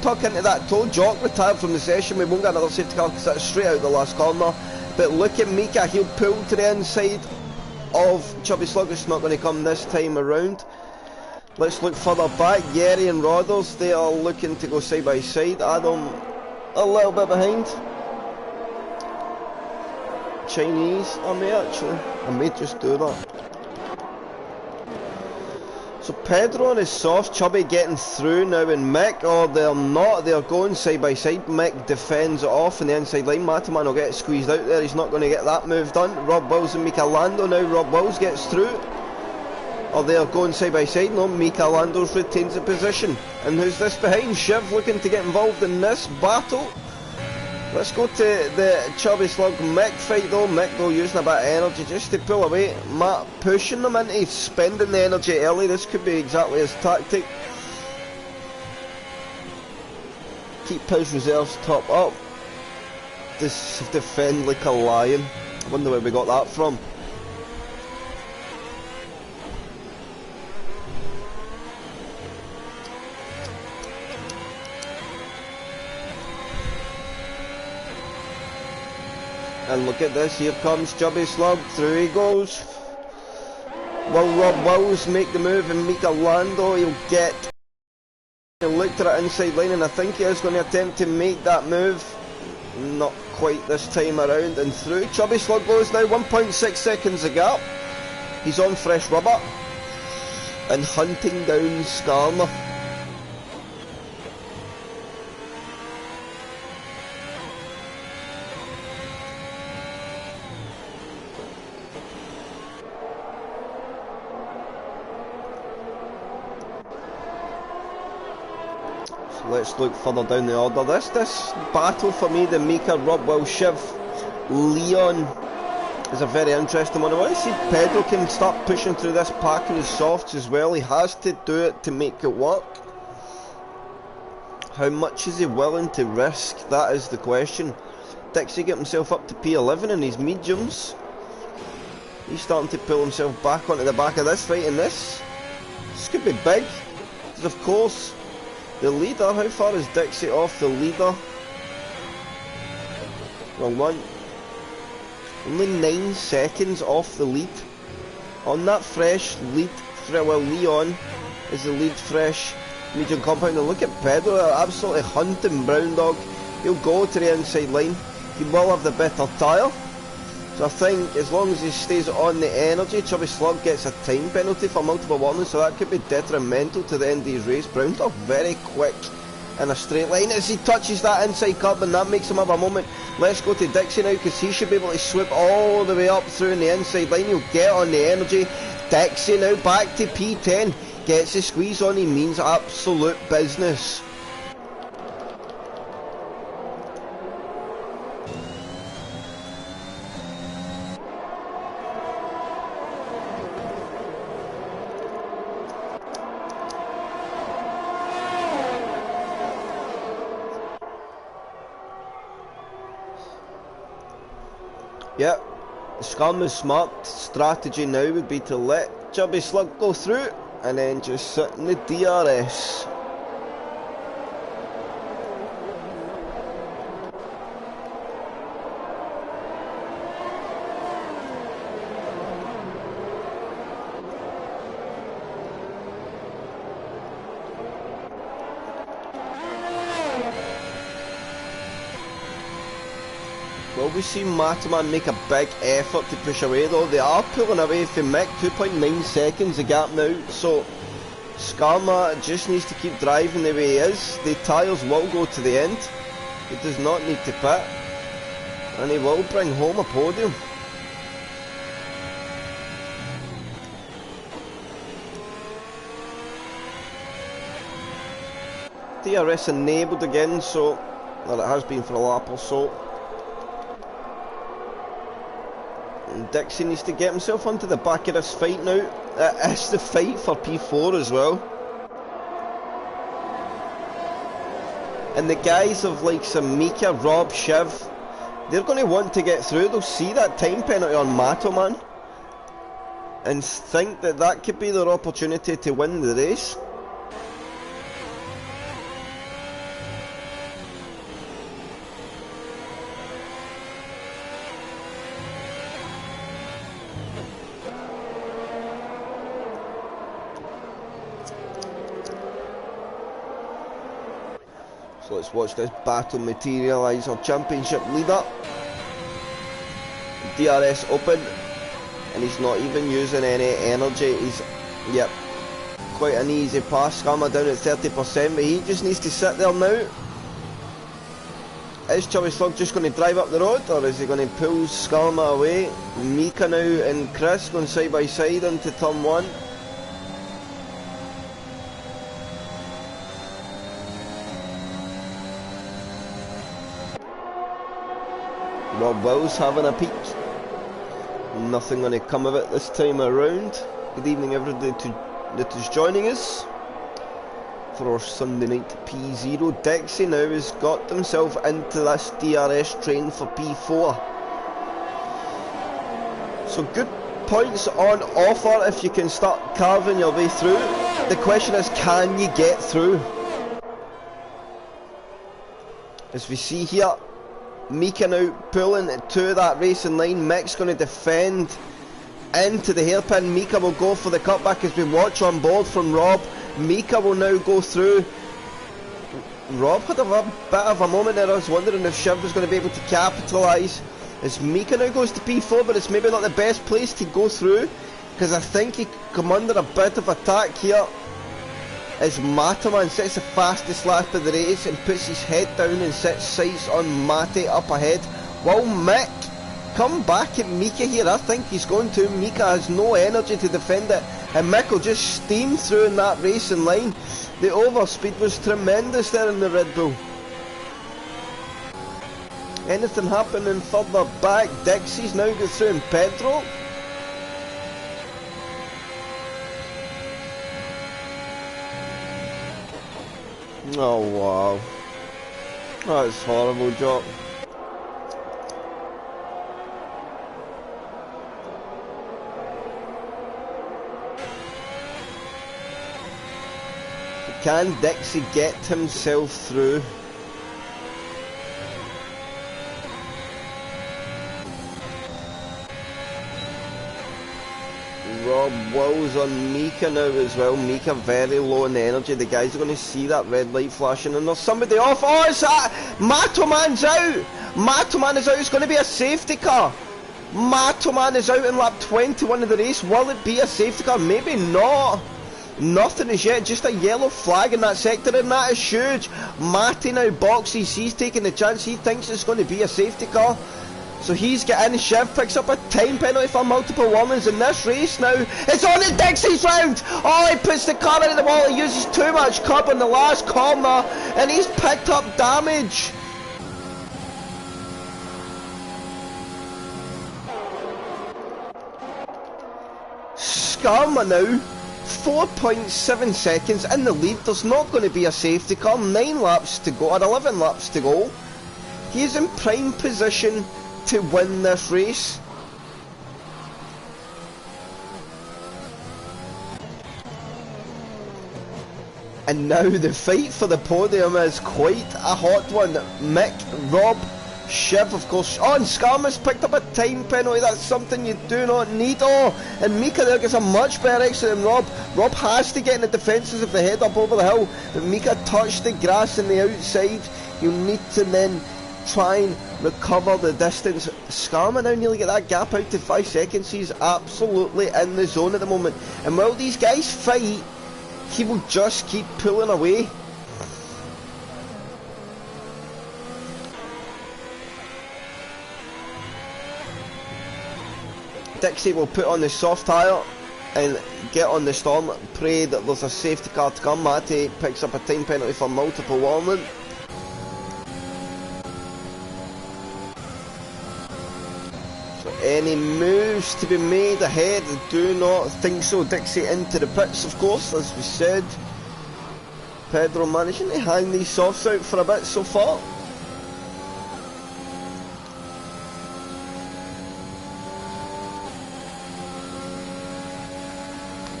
tuck into that toe. Jock retired from the session. We won't get another safety car because that's straight out the last corner. But look at Mika, he'll pull to the inside of Chubby Slug. It's not going to come this time around. Let's look further back. Yerry and Rodders, they are looking to go side by side. Adam a little bit behind. Chinese, I may just do that. So Pedro on his soft, Chubby getting through now, and Mick, oh they're not, they're going side by side. Mick defends it off in the inside line. Mataman will get squeezed out there, he's not going to get that move done. Rob Wills and Mika Lando now, Rob Wills gets through. Oh, they're going side by side. No, Mika Landos retains the position. And who's this behind? Shiv looking to get involved in this battle. Let's go to the Chubby Slug Mick fight though. Mick though using a bit of energy just to pull away. Matt pushing them into spending the energy early. This could be exactly his tactic. Keep his reserves top up. Just defend like a lion. I wonder where we got that from. And look at this, here comes Chubby Slug, through he goes. Will Rob Wills make the move and Mika Lando? He'll look to that inside line, and I think he is going to attempt to make that move. Not quite this time around, and through. Chubby Slug goes now, 1.6 seconds a gap. He's on fresh rubber. And hunting down Skarma. Let's look further down the order. This battle for me, the Mika, Rob Wills, Shiv, Leon, is a very interesting one. I want to see Pedro can start pushing through this pack of his softs as well. He has to do it to make it work. How much is he willing to risk? That is the question. Dixie get himself up to P11 in his mediums. He's starting to pull himself back onto the back of this fight, and this could be big. Because of course, the leader, how far is Dixie off the leader? Wrong one. Only 9 seconds off the lead. On that fresh lead, well, Leon is the lead fresh medium compound. And look at Pedro, absolutely hunting Brown Dog. He'll go to the inside line. He will have the better tyre. So I think as long as he stays on the energy, Chubby Slug gets a time penalty for multiple warnings, so that could be detrimental to the end of his race. Brown Dog very quick in a straight line as he touches that inside curb, and that makes him have a moment. Let's go to Dixie now, because he should be able to swoop all the way up through in the inside line. He'll get on the energy. Dixie now back to P10. Gets the squeeze on, he means absolute business. Yep, Scum's smart strategy now would be to let Chubby Slug go through and then just sit in the DRS. Well, we see Mataman make a big effort to push away though. They are pulling away from Mick, 2.9 seconds the gap now, so Skarma just needs to keep driving the way he is. The tyres will go to the end. He does not need to pit, and he will bring home a podium. DRS enabled again, so well, it has been for a lap or so. And Dixie needs to get himself onto the back of this fight now. It's the fight for P4 as well. And the guys of like some Mika, Rob, Shiv, they're going to want to get through. They'll see that time penalty on Matoman and think that that could be their opportunity to win the race. So let's watch this battle materialise. Our championship leader, DRS open, and he's not even using any energy. He's, yep, quite an easy pass. Skarma down at 30%, but he just needs to sit there now. Is Chubby Slug just going to drive up the road, or is he going to pull Skarma away? Mika now and Chris going side by side into turn 1. Rob Wills having a peek. Nothing going to come of it this time around. Good evening everybody that is joining us for our Sunday night P0. Dixie now has got himself into this DRS train for P4. So good points on offer if you can start carving your way through. The question is, can you get through? As we see here, Mika now pulling to that racing line. Mick's going to defend into the hairpin. Mika will go for the cutback as we watch on board from Rob. Mika will now go through. Rob had a bit of a moment there. I was wondering if Shiv was going to be able to capitalise. As Mika now goes to P4, but it's maybe not the best place to go through, because I think he come under a bit of attack here. As Mataman sets the fastest lap of the race and puts his head down and sets sights on Mate up ahead. Will Mick come back at Mika here? I think he's going to. Mika has no energy to defend it, and Mick will just steam through in that racing line. The overspeed was tremendous there in the Red Bull. Anything happening further back? Dixie's now got through in Pedro. Oh wow, that's horrible, Jock. Can Dixie get himself through? Rob Wills on Mika now as well. Mika very low in energy. The guys are going to see that red light flashing and there's somebody off. Oh, it's that! Matoman's out! Matoman is out. It's going to be a safety car. Matoman is out in lap 21 of the race. Will it be a safety car? Maybe not. Nothing as yet, just a yellow flag in that sector, and that is huge. Matty now boxes, he's taking the chance, he thinks it's going to be a safety car. So he's getting, Chev picks up a time penalty for multiple warnings in this race now. It's on in Dixie's round! Oh, he puts the car into the wall, he uses too much curb on the last corner, and he's picked up damage. Skarma now. 4.7 seconds in the lead. There's not going to be a safety car. 9 laps to go, or 11 laps to go. He is in prime position to win this race. And now the fight for the podium is quite a hot one. Mick, Rob, Chev, of course. Oh, and Skarma's picked up a time penalty. That's something you do not need. Oh, and Mika there gets a much better exit than Rob. Rob has to get in the defences of the head up over the hill, but Mika touched the grass on the outside. You'll need to then try and recover the distance. Skarma now nearly get that gap out to 5 seconds. He's absolutely in the zone at the moment. And while these guys fight, he will just keep pulling away. Dixie will put on the soft tyre and get on the storm. Pray that there's a safety car to come. Matty picks up a time penalty for multiple warning. So any moves to be made ahead? I do not think so. Dixie into the pits, of course, as we said. Pedro managing to hang these softs out for a bit so far.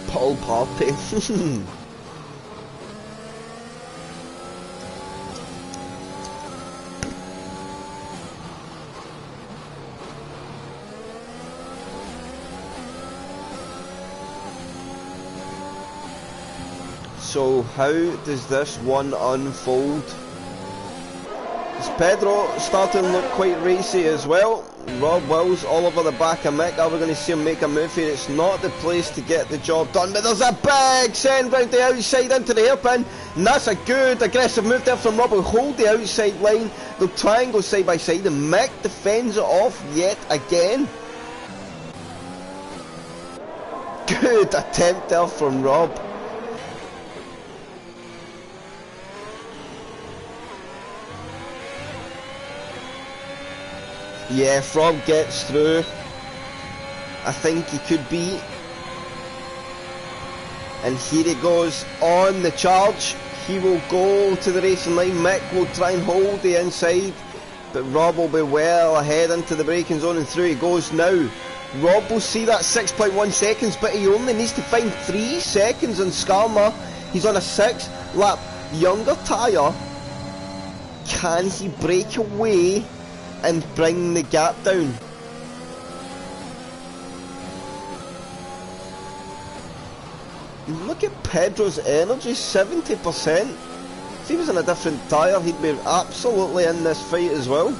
Paul Party. So how does this one unfold? Is Pedro starting to look quite racy as well? Rob Wills all over the back of Mick. Are we going to see him make a move here? It's not the place to get the job done, but there's a big send round the outside into the hairpin, and that's a good aggressive move there from Rob. Will hold the outside line. They'll try and go side by side, and Mick defends it off yet again. Good attempt there from Rob. Yeah, if Rob gets through, I think he could be. And here he goes on the charge. He will go to the racing line. Mick will try and hold the inside, but Rob will be well ahead into the braking zone, and through he goes now. Rob will see that 6.1 seconds, but he only needs to find 3 seconds on Skarma. He's on a 6 lap younger tyre. Can he break away and bring the gap down? Look at Pedro's energy, 70%. If he was on a different tyre, he'd be absolutely in this fight as well.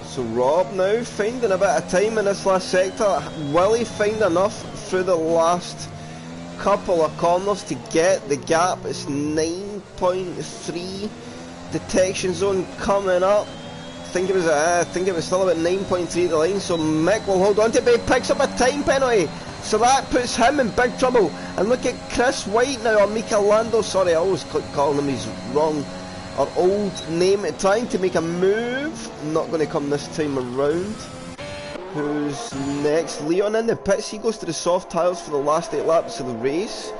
So Rob now finding a bit of time in this last sector. Will he find enough through the last couple of corners to get the gap? It's 9.3. Detection zone coming up. I think it was still about 9.3 the line. So Mick will hold on to it, but he picks up a time penalty. So that puts him in big trouble. And look at Chris White now, or Michelando. Sorry, I always calling him his wrong. Our old name, trying to make a move. Not going to come this time around. Who's next? Leon in the pits. He goes to the soft tyres for the last 8 laps of the race.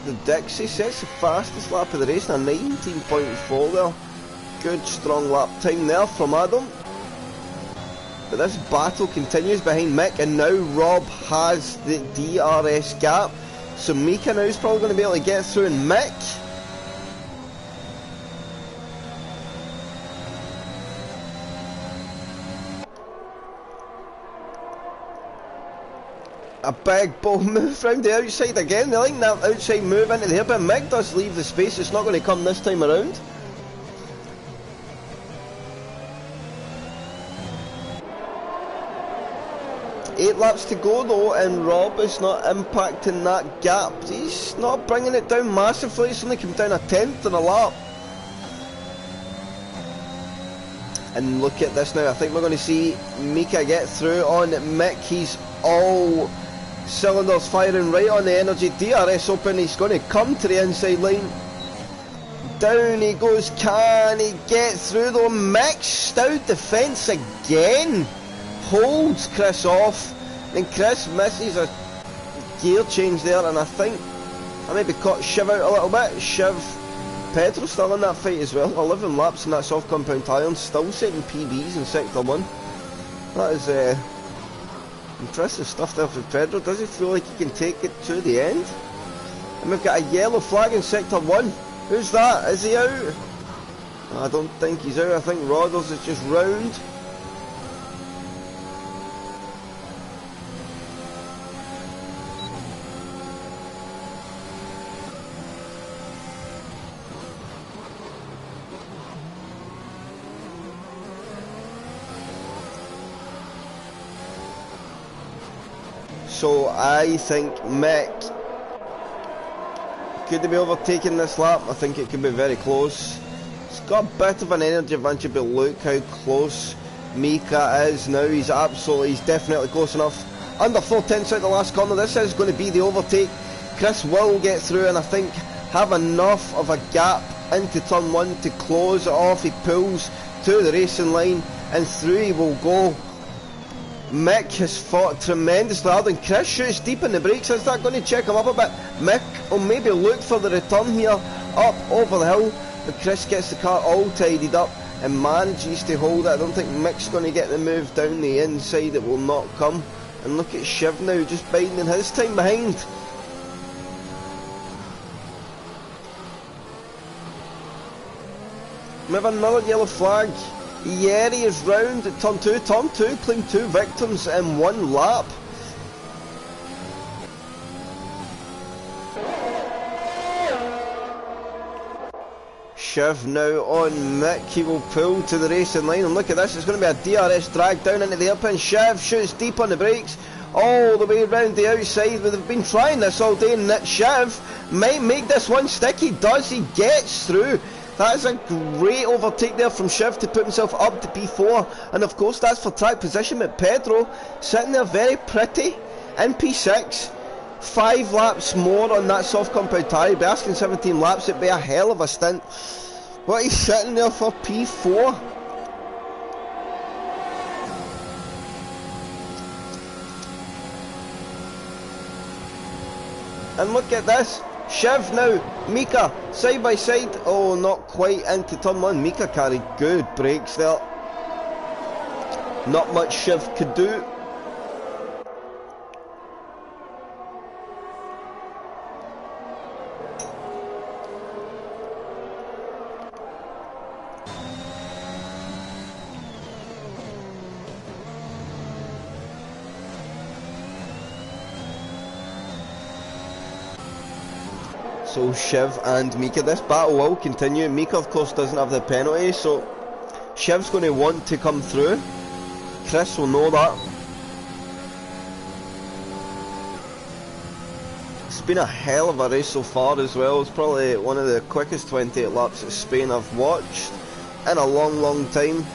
the Dixie sets the fastest lap of the race, a 19.4 there. Good strong lap time there from Adam. But this battle continues behind Mick, and now Rob has the DRS gap. So Mika now is probably going to be able to get through, and Mick. A big ball move round the outside again. They like that outside move into there, but Mick does leave the space. It's not going to come this time around. Eight laps to go though, and Rob is not impacting that gap. He's not bringing it down massively. It's only come down a tenth in a lap. And look at this now. I think we're going to see Mika get through on Mick. He's all cylinders firing right on the energy. DRS open. He's going to come to the inside line. Down he goes. Can he get through though? Mick stout defence again. Holds Chris off. Then Chris misses a gear change there, and I think I maybe caught Shiv out a little bit. Shiv, Pedro still in that fight as well. 11 laps in that soft compound tyre, and still setting PBs in sector 1. That is impressive stuff there for Pedro. Does he feel like he can take it to the end? And we've got a yellow flag in sector 1. Who's that? Is he out? I don't think he's out. I think Rodders is just round. So I think Mick could be overtaking this lap. I think it could be very close. He's got a bit of an energy advantage, but look how close Mika is now. He's definitely close enough. Under 4/10 out the last corner. This is going to be the overtake. Chris will get through, and I think have enough of a gap into turn 1 to close it off. He pulls to the racing line, and through he will go. Mick has fought tremendously hard, and Chris shoots deep in the brakes. Is that going to check him up a bit? Mick will maybe look for the return here, up over the hill, but Chris gets the car all tidied up and manages to hold it. I don't think Mick's going to get the move down the inside. It will not come. And look at Shiv now, just biding his time behind. We have another yellow flag. Yeri is round at turn 2. Turn 2 claimed 2 victims in 1 lap. Shiv now on Mick. He will pull to the racing line, and look at this. It's going to be a DRS drag down into the hairpin. Shiv shoots deep on the brakes all the way round the outside. They've been trying this all day, and Shiv might make this one stick. He does. He gets through. That is a great overtake there from Shiv to put himself up to P4, and of course that's for track position. But Pedro sitting there very pretty in P6. 5 laps more on that soft compound tyre. He'd be asking 17 laps. It'd be a hell of a stint. What, he's sitting there for P4? And look at this. Shiv now, Mika, side by side. Oh, not quite into turn 1. Mika carried good brakes there. Not much Shiv could do. So Shiv and Mika, this battle will continue. Mika of course doesn't have the penalty, so Shiv's going to want to come through. Chris will know that. It's been a hell of a race so far as well. It's probably one of the quickest 28 laps at Spain I've watched in a long time.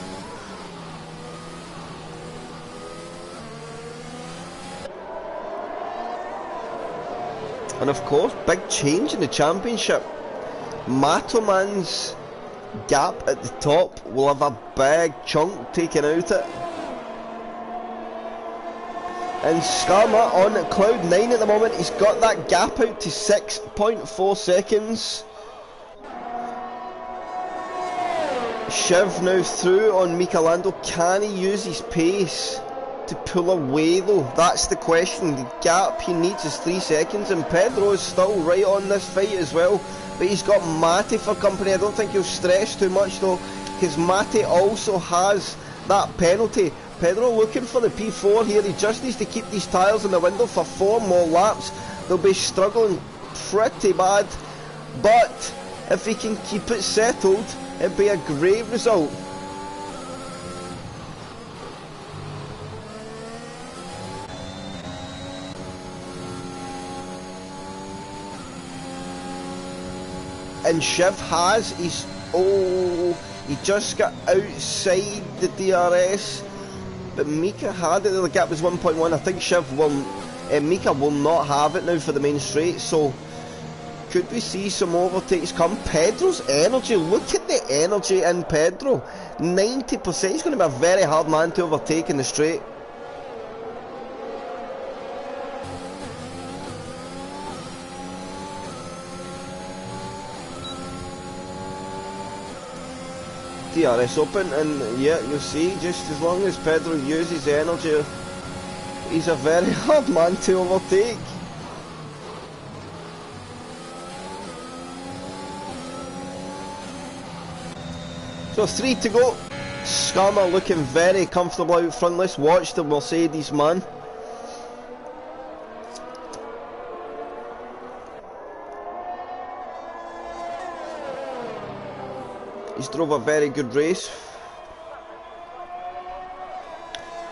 And of course, big change in the championship. Matoman's gap at the top will have a big chunk taken out it. And Skarma on cloud 9 at the moment. He's got that gap out to 6.4 seconds. Shiv now through on Michelando. Can he use his pace to pull away though? That's the question. The gap he needs is 3 seconds, and Pedro is still right on this fight as well. But he's got Mate for company. I don't think he'll stress too much though, because Mate also has that penalty. Pedro looking for the P4 here. He just needs to keep these tyres in the window for 4 more laps. They'll be struggling pretty bad, but if he can keep it settled, it'd be a great result. And Shiv has his... oh, he just got outside the DRS, but Mika had it. The gap was 1.1. I think Shiv will... Mika will not have it now for the main straight, so could we see some overtakes come? Pedro's energy, look at the energy in Pedro. 90%, he's going to be a very hard man to overtake in the straight. DRS open, and yeah, you'll see, just as long as Pedro uses energy, he's a very hard man to overtake. So 3 to go. Skarma looking very comfortable out front. Let's watch the Mercedes man. He's drove a very good race.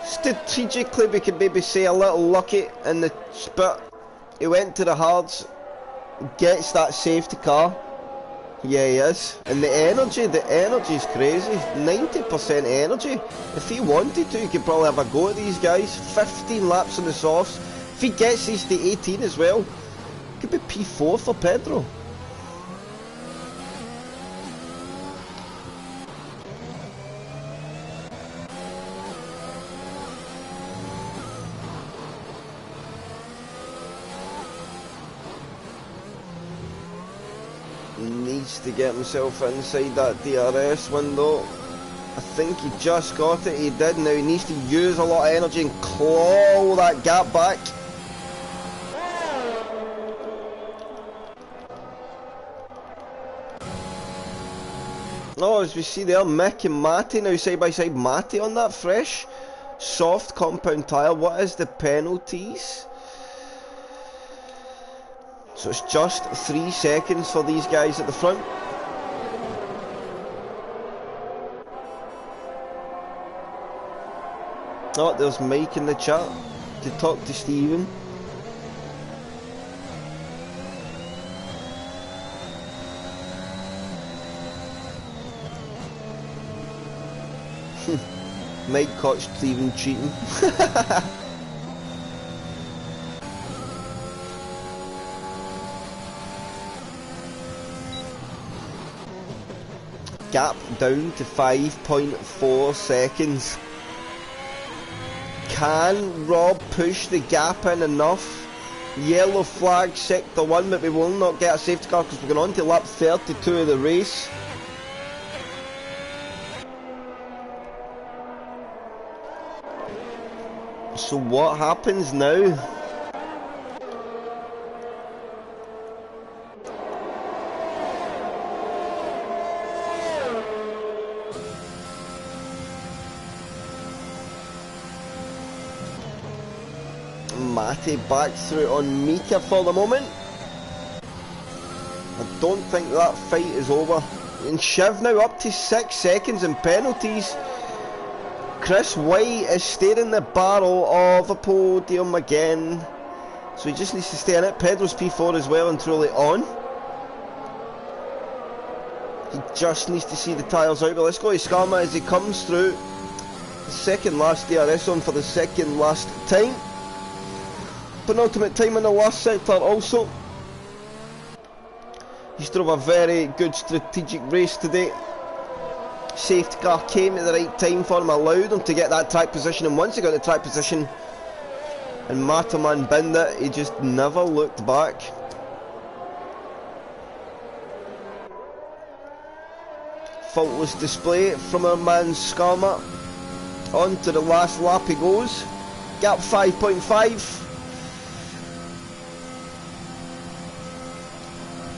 Strategically, we could maybe say a little lucky in the spurt. He went to the hards, gets that safety car. Yeah, he is. And the energy is crazy. 90% energy. If he wanted to, he could probably have a go at these guys. 15 laps on the softs. If he gets these to 18 as well, it could be P4 for Pedro. Needs to get himself inside that DRS window. I think he just got it. He did. Now he needs to use a lot of energy and claw that gap back. Oh, as we see there, Mick and Matty now side by side. Matty on that fresh soft compound tyre. What is the penalties? So it's just 3 seconds for these guys at the front. Oh, there's Mike in the chat to talk to Stephen. Mike caught Stephen cheating. Gap down to 5.4 seconds. Can Rob push the gap in enough? Yellow flag, sector 1, but we will not get a safety car because we're going on to lap 32 of the race. So what happens now? Matty back through on Mika for the moment. I don't think that fight is over. And Shiv now up to 6 seconds in penalties. Chris White is staring the barrel of a podium again. So he just needs to stay in it. Pedro's P4 as well and truly on. He just needs to see the tyres out. But let's go to Skarma as he comes through. The second last DRS on for the second last time. Penultimate time in the last sector also. He's drove a very good strategic race today. Safety car came at the right time for him, allowed him to get that track position, and once he got the track position, and Mataman binned it. He just never looked back. Faultless display from our man Skarma. On to the last lap he goes. Gap 5.5.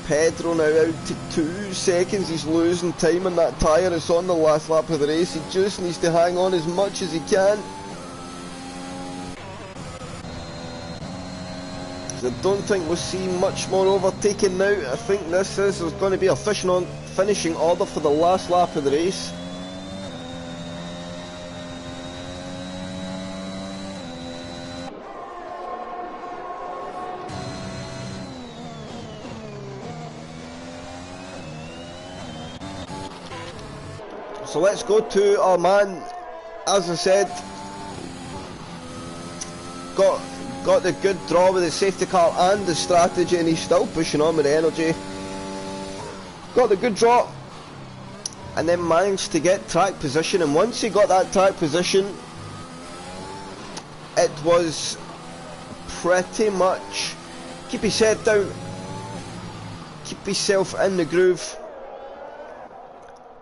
Pedro now out to 2 seconds. He's losing time on that tyre. It's on the last lap of the race. He just needs to hang on as much as he can. I don't think we'll see much more overtaking now. I think this is going to be a finishing order for the last lap of the race. So let's go to our man. As I said, got the good draw with the safety car and the strategy, and he's still pushing on with the energy. Got the good draw and then managed to get track position, and once he got that track position, it was pretty much keep his head down, keep yourself in the groove.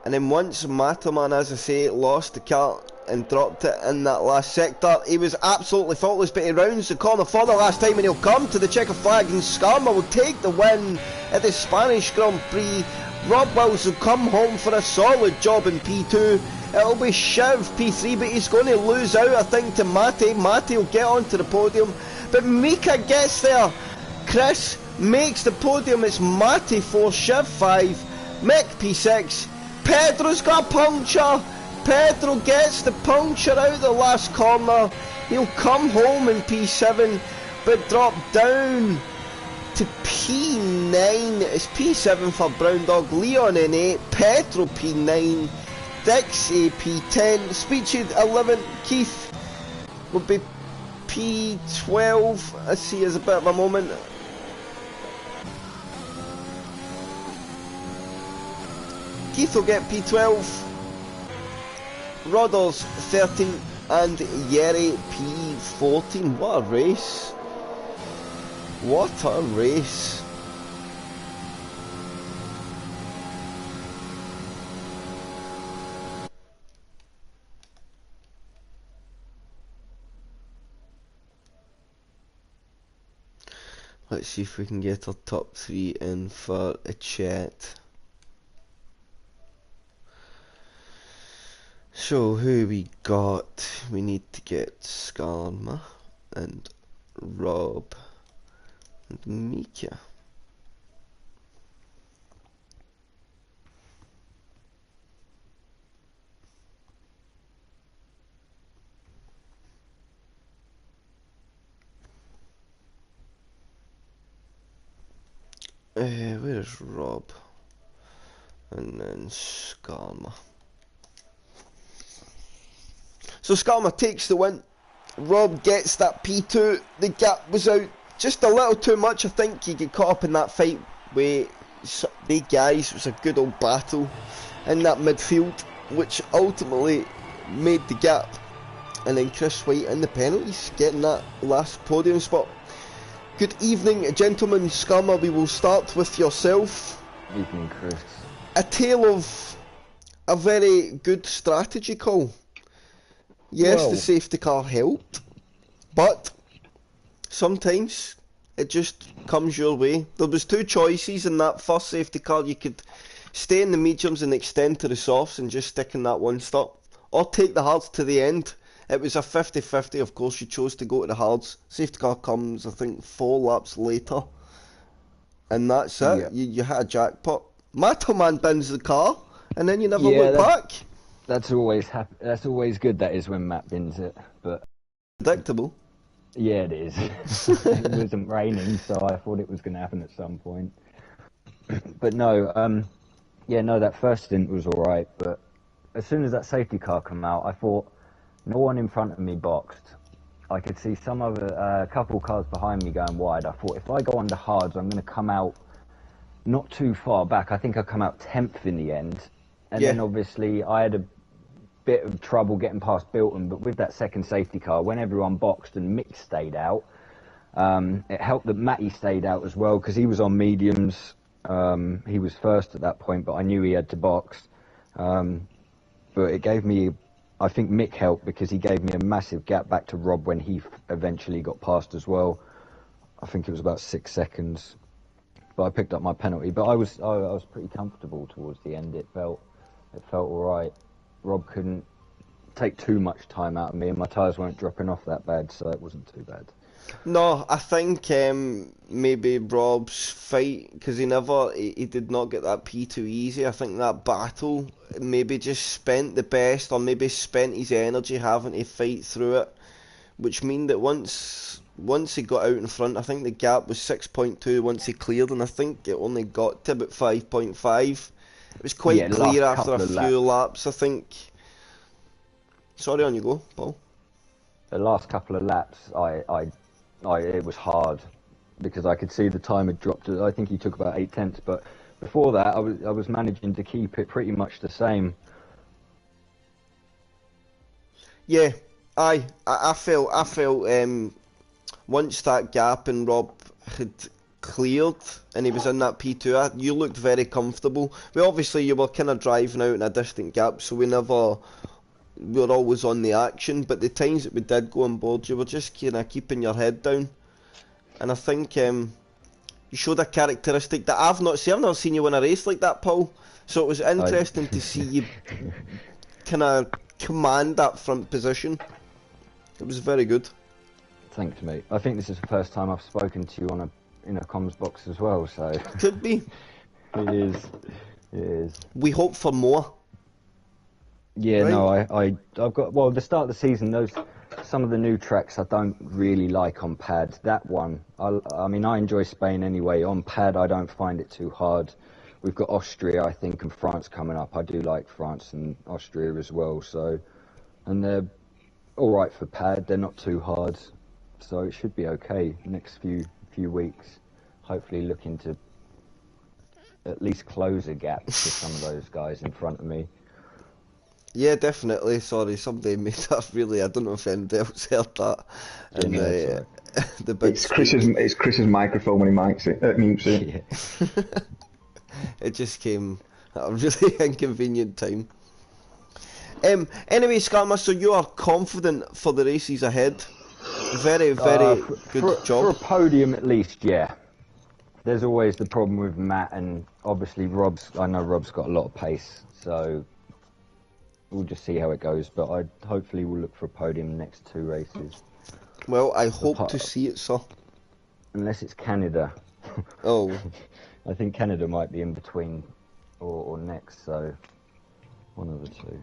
And then once Mataman, as I say, lost the car and dropped it in that last sector, he was absolutely faultless, but he rounds the corner for the last time and he'll come to the checker flag, and Skarma will take the win at the Spanish Grand Prix. Rob Wills will come home for a solid job in P2. It'll be Shiv P3, but he's going to lose out, I think, to Mate. Mate will get onto the podium, but Mika gets there. Chris makes the podium. It's Mate 4, Shiv 5, Mick P6. Pedro's got a puncture. Pedro gets the puncture out the last corner. He'll come home in P7, but drop down to P9. It's P7 for Brown Dog, Leon in 8, Pedro P9, Dixie P10, Speechy 11, Keith will be P12. I see as a bit of a moment. Keith will get P12, Rodders 13 and Yeri P14. What a race. What a race. Let's see if we can get our top 3 in for a chat. So who we got? We need to get Skarma and Rob and Mika. Where's Rob? And then Skarma. So Skarma takes the win. Rob gets that P2. The gap was out just a little too much. I think he got caught up in that fight with the guys. It was a good old battle in that midfield, which ultimately made the gap. And then Chris White in the penalties, getting that last podium spot. Good evening, gentlemen. Skarma, we will start with yourself. Evening, Chris. A tale of a very good strategy call. Yes, well, the safety car helped, but sometimes it just comes your way. There was 2 choices in that first safety car. You could stay in the mediums and extend to the softs and just stick in that one stop, or take the hards to the end. It was a 50-50, of course. You chose to go to the hards. Safety car comes, I think, 4 laps later, and that's it. Yeah. You hit a jackpot. Mataman bins the car, and then you never look back. That's always That's always good. That is when Matt bins it, but predictable. Yeah, it is. It wasn't raining, so I thought it was going to happen at some point. But no, yeah, no, that first stint was all right. But as soon as that safety car came out, I thought no one in front of me boxed. I could see some other a couple cars behind me going wide. I thought if I go under hards, I'm going to come out not too far back. I think I come out 10th in the end. And then obviously I had bit of trouble getting past Bilton, but with that second safety car, when everyone boxed and Mick stayed out, it helped that Matty stayed out as well, because he was on mediums. He was first at that point, but I knew he had to box. But it gave me, I think Mick helped, because he gave me a massive gap back to Rob when he eventually got past as well. I think it was about 6 seconds, but I picked up my penalty. But I was pretty comfortable towards the end. It felt all right. Rob couldn't take too much time out of me, and my tyres weren't dropping off that bad, so it wasn't too bad. No, I think maybe Rob's fight, because he did not get that P2 easy. I think that battle maybe just spent the best, or maybe spent his energy having to fight through it, which mean that once he got out in front, I think the gap was 6.2 once he cleared, and I think it only got to about 5.5. It was quite clear after a few laps, I think. Sorry, on you go, Paul. The last couple of laps, it was hard, because I could see the time had dropped. I think he took about 8/10, but before that, I was managing to keep it pretty much the same. Yeah, I felt once that gap and Rob had cleared and he was in that P2, you looked very comfortable. Obviously you were kind of driving out in a distant gap, so we were always on the action, but the times that we did go on board, you were just kind of keeping your head down. And I think you showed a characteristic that I've never seen you win a race like that, Paul. So it was interesting to see you kind of command that front position. It was very good. Thanks, mate. I think this is the first time I've spoken to you in a comms box as well, so... Could be. It is. We hope for more. Yeah, right? No, I've got... Well, the start of the season, some of the new tracks I don't really like on pad. That one, I mean, I enjoy Spain anyway. On pad, I don't find it too hard. We've got Austria, I think, and France coming up. I do like France and Austria as well, so... And they're all right for pad. They're not too hard, so it should be okay next few weeks. Hopefully looking to at least close a gap to some of those guys in front of me. Yeah, definitely. Sorry, somebody made that really... I don't know if anybody else heard that. Yeah, no, right. The big it's Chris's microphone when he mutes it. Yeah. It just came at a really inconvenient time. Anyway, Scammer, so you are confident for the races ahead? Very, very good job. For a podium at least, yeah. There's always the problem with Matt, and obviously I know Rob's got a lot of pace, so we'll just see how it goes, but hopefully we'll look for a podium in the next 2 races. Well, I hope to see it, sir. Unless it's Canada. Oh. I think Canada might be in between or next, so one of the two.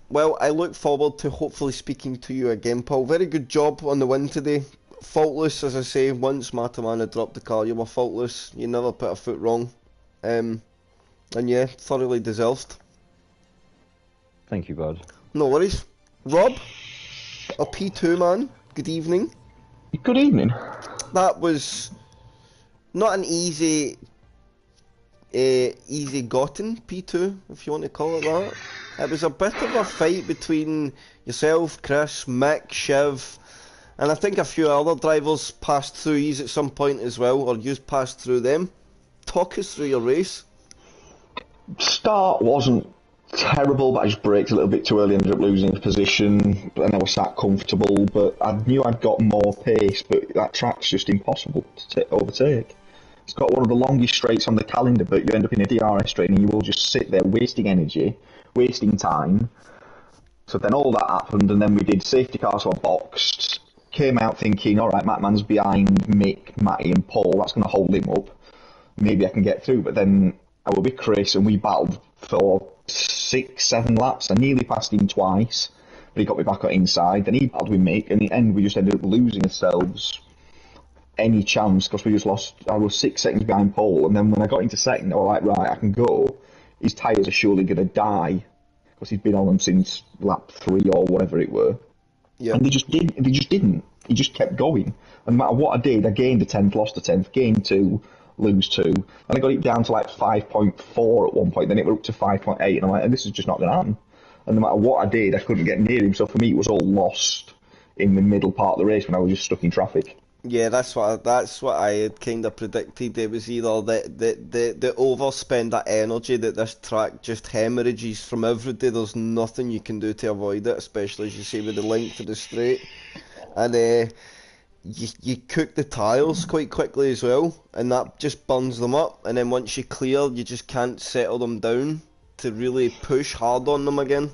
Well, I look forward to hopefully speaking to you again, Paul. Very good job on the win today. Faultless, as I say. Once Mataman had dropped the car, you were faultless. You never put a foot wrong. And yeah, thoroughly deserved. Thank you, bud. No worries. Rob, a P2 man, good evening. Good evening. That was not an easy gotten P2, if you want to call it that. It was a bit of a fight between yourself, Chris, Mick, Shiv, and I think a few other drivers passed through yous at some point as well, or yous passed through them. Talk us through your race. Start wasn't terrible, but I just braked a little bit too early, ended up losing position, and I was sat comfortable, but I knew I'd got more pace, but that track's just impossible to overtake. It's got one of the longest straights on the calendar, but you end up in a DRS straight and you will just sit there wasting energy, wasting time. So then all that happened, and then we did safety cars were boxed, came out thinking, alright, Mattman's behind Mick, Matty and Paul, that's going to hold him up, maybe I can get through, but then I was with Chris and we battled for 6-7 laps. I nearly passed him twice, but he got me back on inside, then he battled with Mick, and in the end we just ended up losing ourselves any chance, because we just lost. I was 6 seconds behind Paul, and then when I got into second, I was like, right, I can go. His tyres are surely going to die, because he's been on them since lap 3 or whatever it were. Yeah. And they just didn't. He just kept going. And no matter what I did, I gained a 10th, lost a 10th, gained 2, lose 2. And I got it down to like 5.4 at one point, then it went up to 5.8, and I'm like, this is just not going to happen. and no matter what I did, I couldn't get near him. So for me, it was all lost in the middle part of the race when I was just stuck in traffic. Yeah, that's what I had kind of predicted. It was either the overspend that energy that this track just hemorrhages from every day. There's nothing you can do to avoid it, especially as you say with the length of the straight, and you cook the tyres quite quickly as well, and that just burns them up. And then once you clear, you just can't settle them down to really push hard on them again.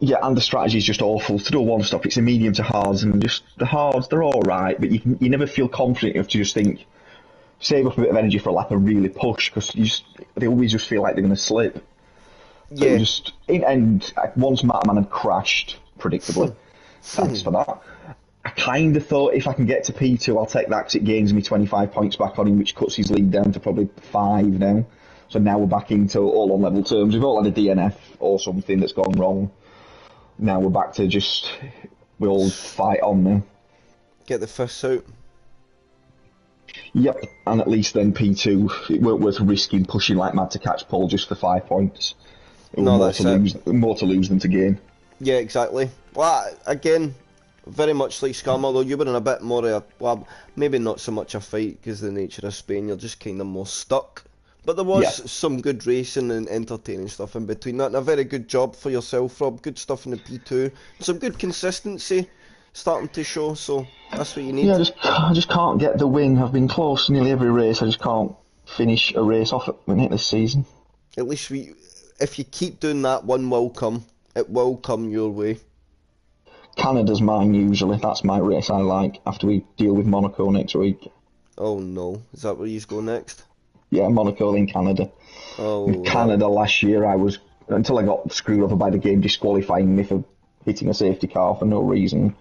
Yeah, and the strategy is just awful. To do a one stop, it's a medium to hards, and just the hards, they're all right, but you never feel confident enough to just think, save up a bit of energy for a lap and really push, because they always just feel like they're going to slip. So it Yeah. was just, and once Matterman had crashed, predictably, thanks for that. I kind of thought if I can get to P2, I'll take that because it gains me 25 points back on him, which cuts his lead down to probably 5 now. So now we're back into all on level terms. We've all had a DNF or something that's gone wrong. Now we're back to just, we all fight on now. Get the fists out. Yep, and at least then P2, it weren't worth risking pushing like mad to catch Paul just for 5 points. It was No, that's it. more to lose than to gain. Yeah, exactly. Well, again, very much like Scammer, though, you were in a bit more of a, well, maybe not so much a fight because of the nature of Spain, you're just kind of more stuck. But there was Yeah. some good racing and entertaining stuff in between that, and a very good job for yourself, Rob. Good stuff in the P2. Some good consistency starting to show, so that's what you need. Yeah, I just can't get the win. I've been close nearly every race. I just can't finish a race off at it this season. At least if you keep doing that, one will come. It will come your way. Canada's mine usually. That's my race I like after we deal with Monaco next week. Oh no, is that where you go next? Yeah, Monaco then Canada. With Oh, Canada last year, I was, until I got screwed over by the game disqualifying me for hitting a safety car for no reason,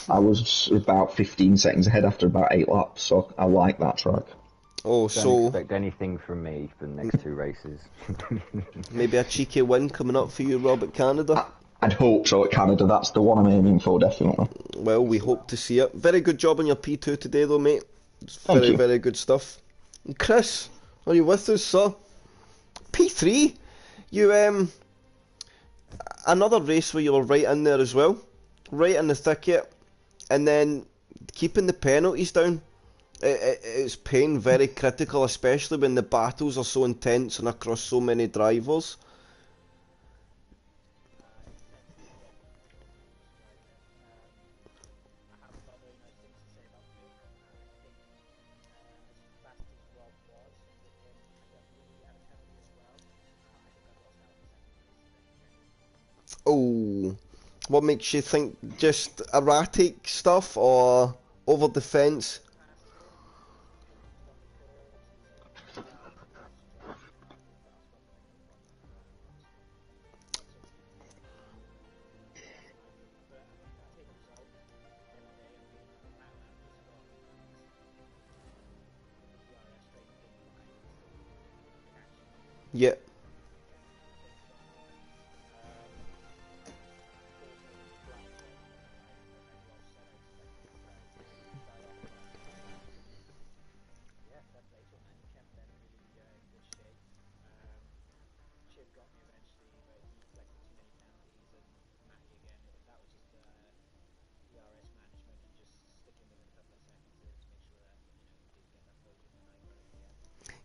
I was about 15 seconds ahead after about 8 laps, so I like that track. oh, Don't so expect anything from me for the next 2 races. maybe a cheeky win coming up for you, Rob, at Canada. I'd hope so at Canada. That's the one I'm aiming for, definitely. Well, we hope to see it. Very good job on your P2 today, though, mate. It's Thank very, you. very good stuff. And Chris, are you with us, sir? P3, you another race where you were right in there as well, right in the thicket, and then keeping the penalties down. It's paying very critical, especially when the battles are so intense and across so many drivers. Oh, what makes you think just erratic stuff or over the fence? Yeah.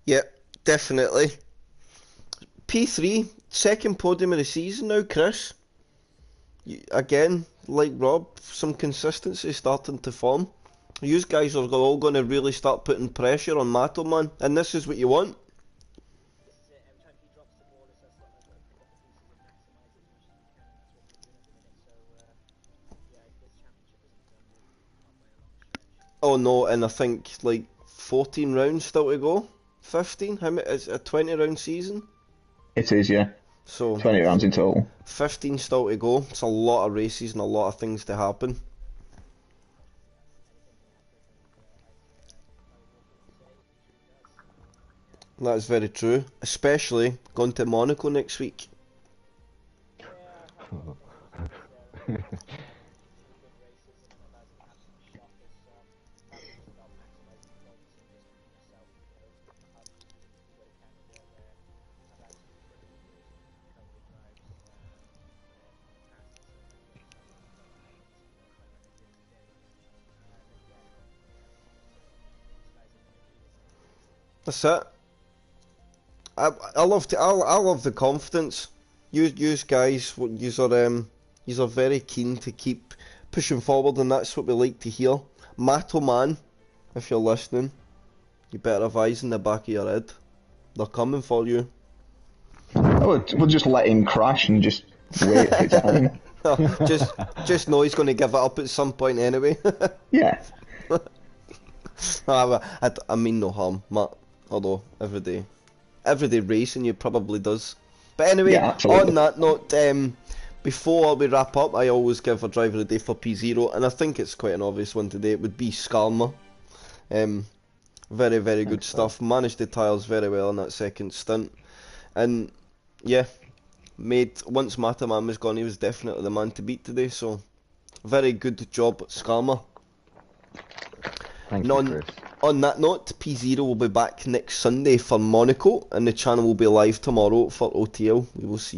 Yeah, definitely. P3, second podium of the season now, Chris. Again, like Rob, some consistency starting to form. You guys are all going to really start putting pressure on Mattelman, and this is what you want. Oh no, and I think like 14 rounds still to go. 15? How many? It's a 20 round season. It is, yeah. So 20 rounds in total. 15 still to go. It's a lot of races and a lot of things to happen. That is very true. Especially going to Monaco next week. That's it. I love the confidence. You guys, you are very keen to keep pushing forward, and that's what we like to hear. Matto man, if you're listening, you better have eyes in the back of your head. They're coming for you. We'll just let him crash and just wait for time. just know he's going to give it up at some point anyway. Yeah. I mean no harm, Matt. Although everyday racing you probably does. But anyway, Yeah, on that note, before we wrap up, I always give a driver of the day for P0, and I think it's quite an obvious one today. It would be Skarma. Very, very good stuff. Managed the tyres very well in that second stint. And yeah, once Mataman was gone, he was definitely the man to beat today. So, very good job, Skarma. Thank you, Chris. On that note, P0 will be back next Sunday for Monaco, and the channel will be live tomorrow for OTL. We will see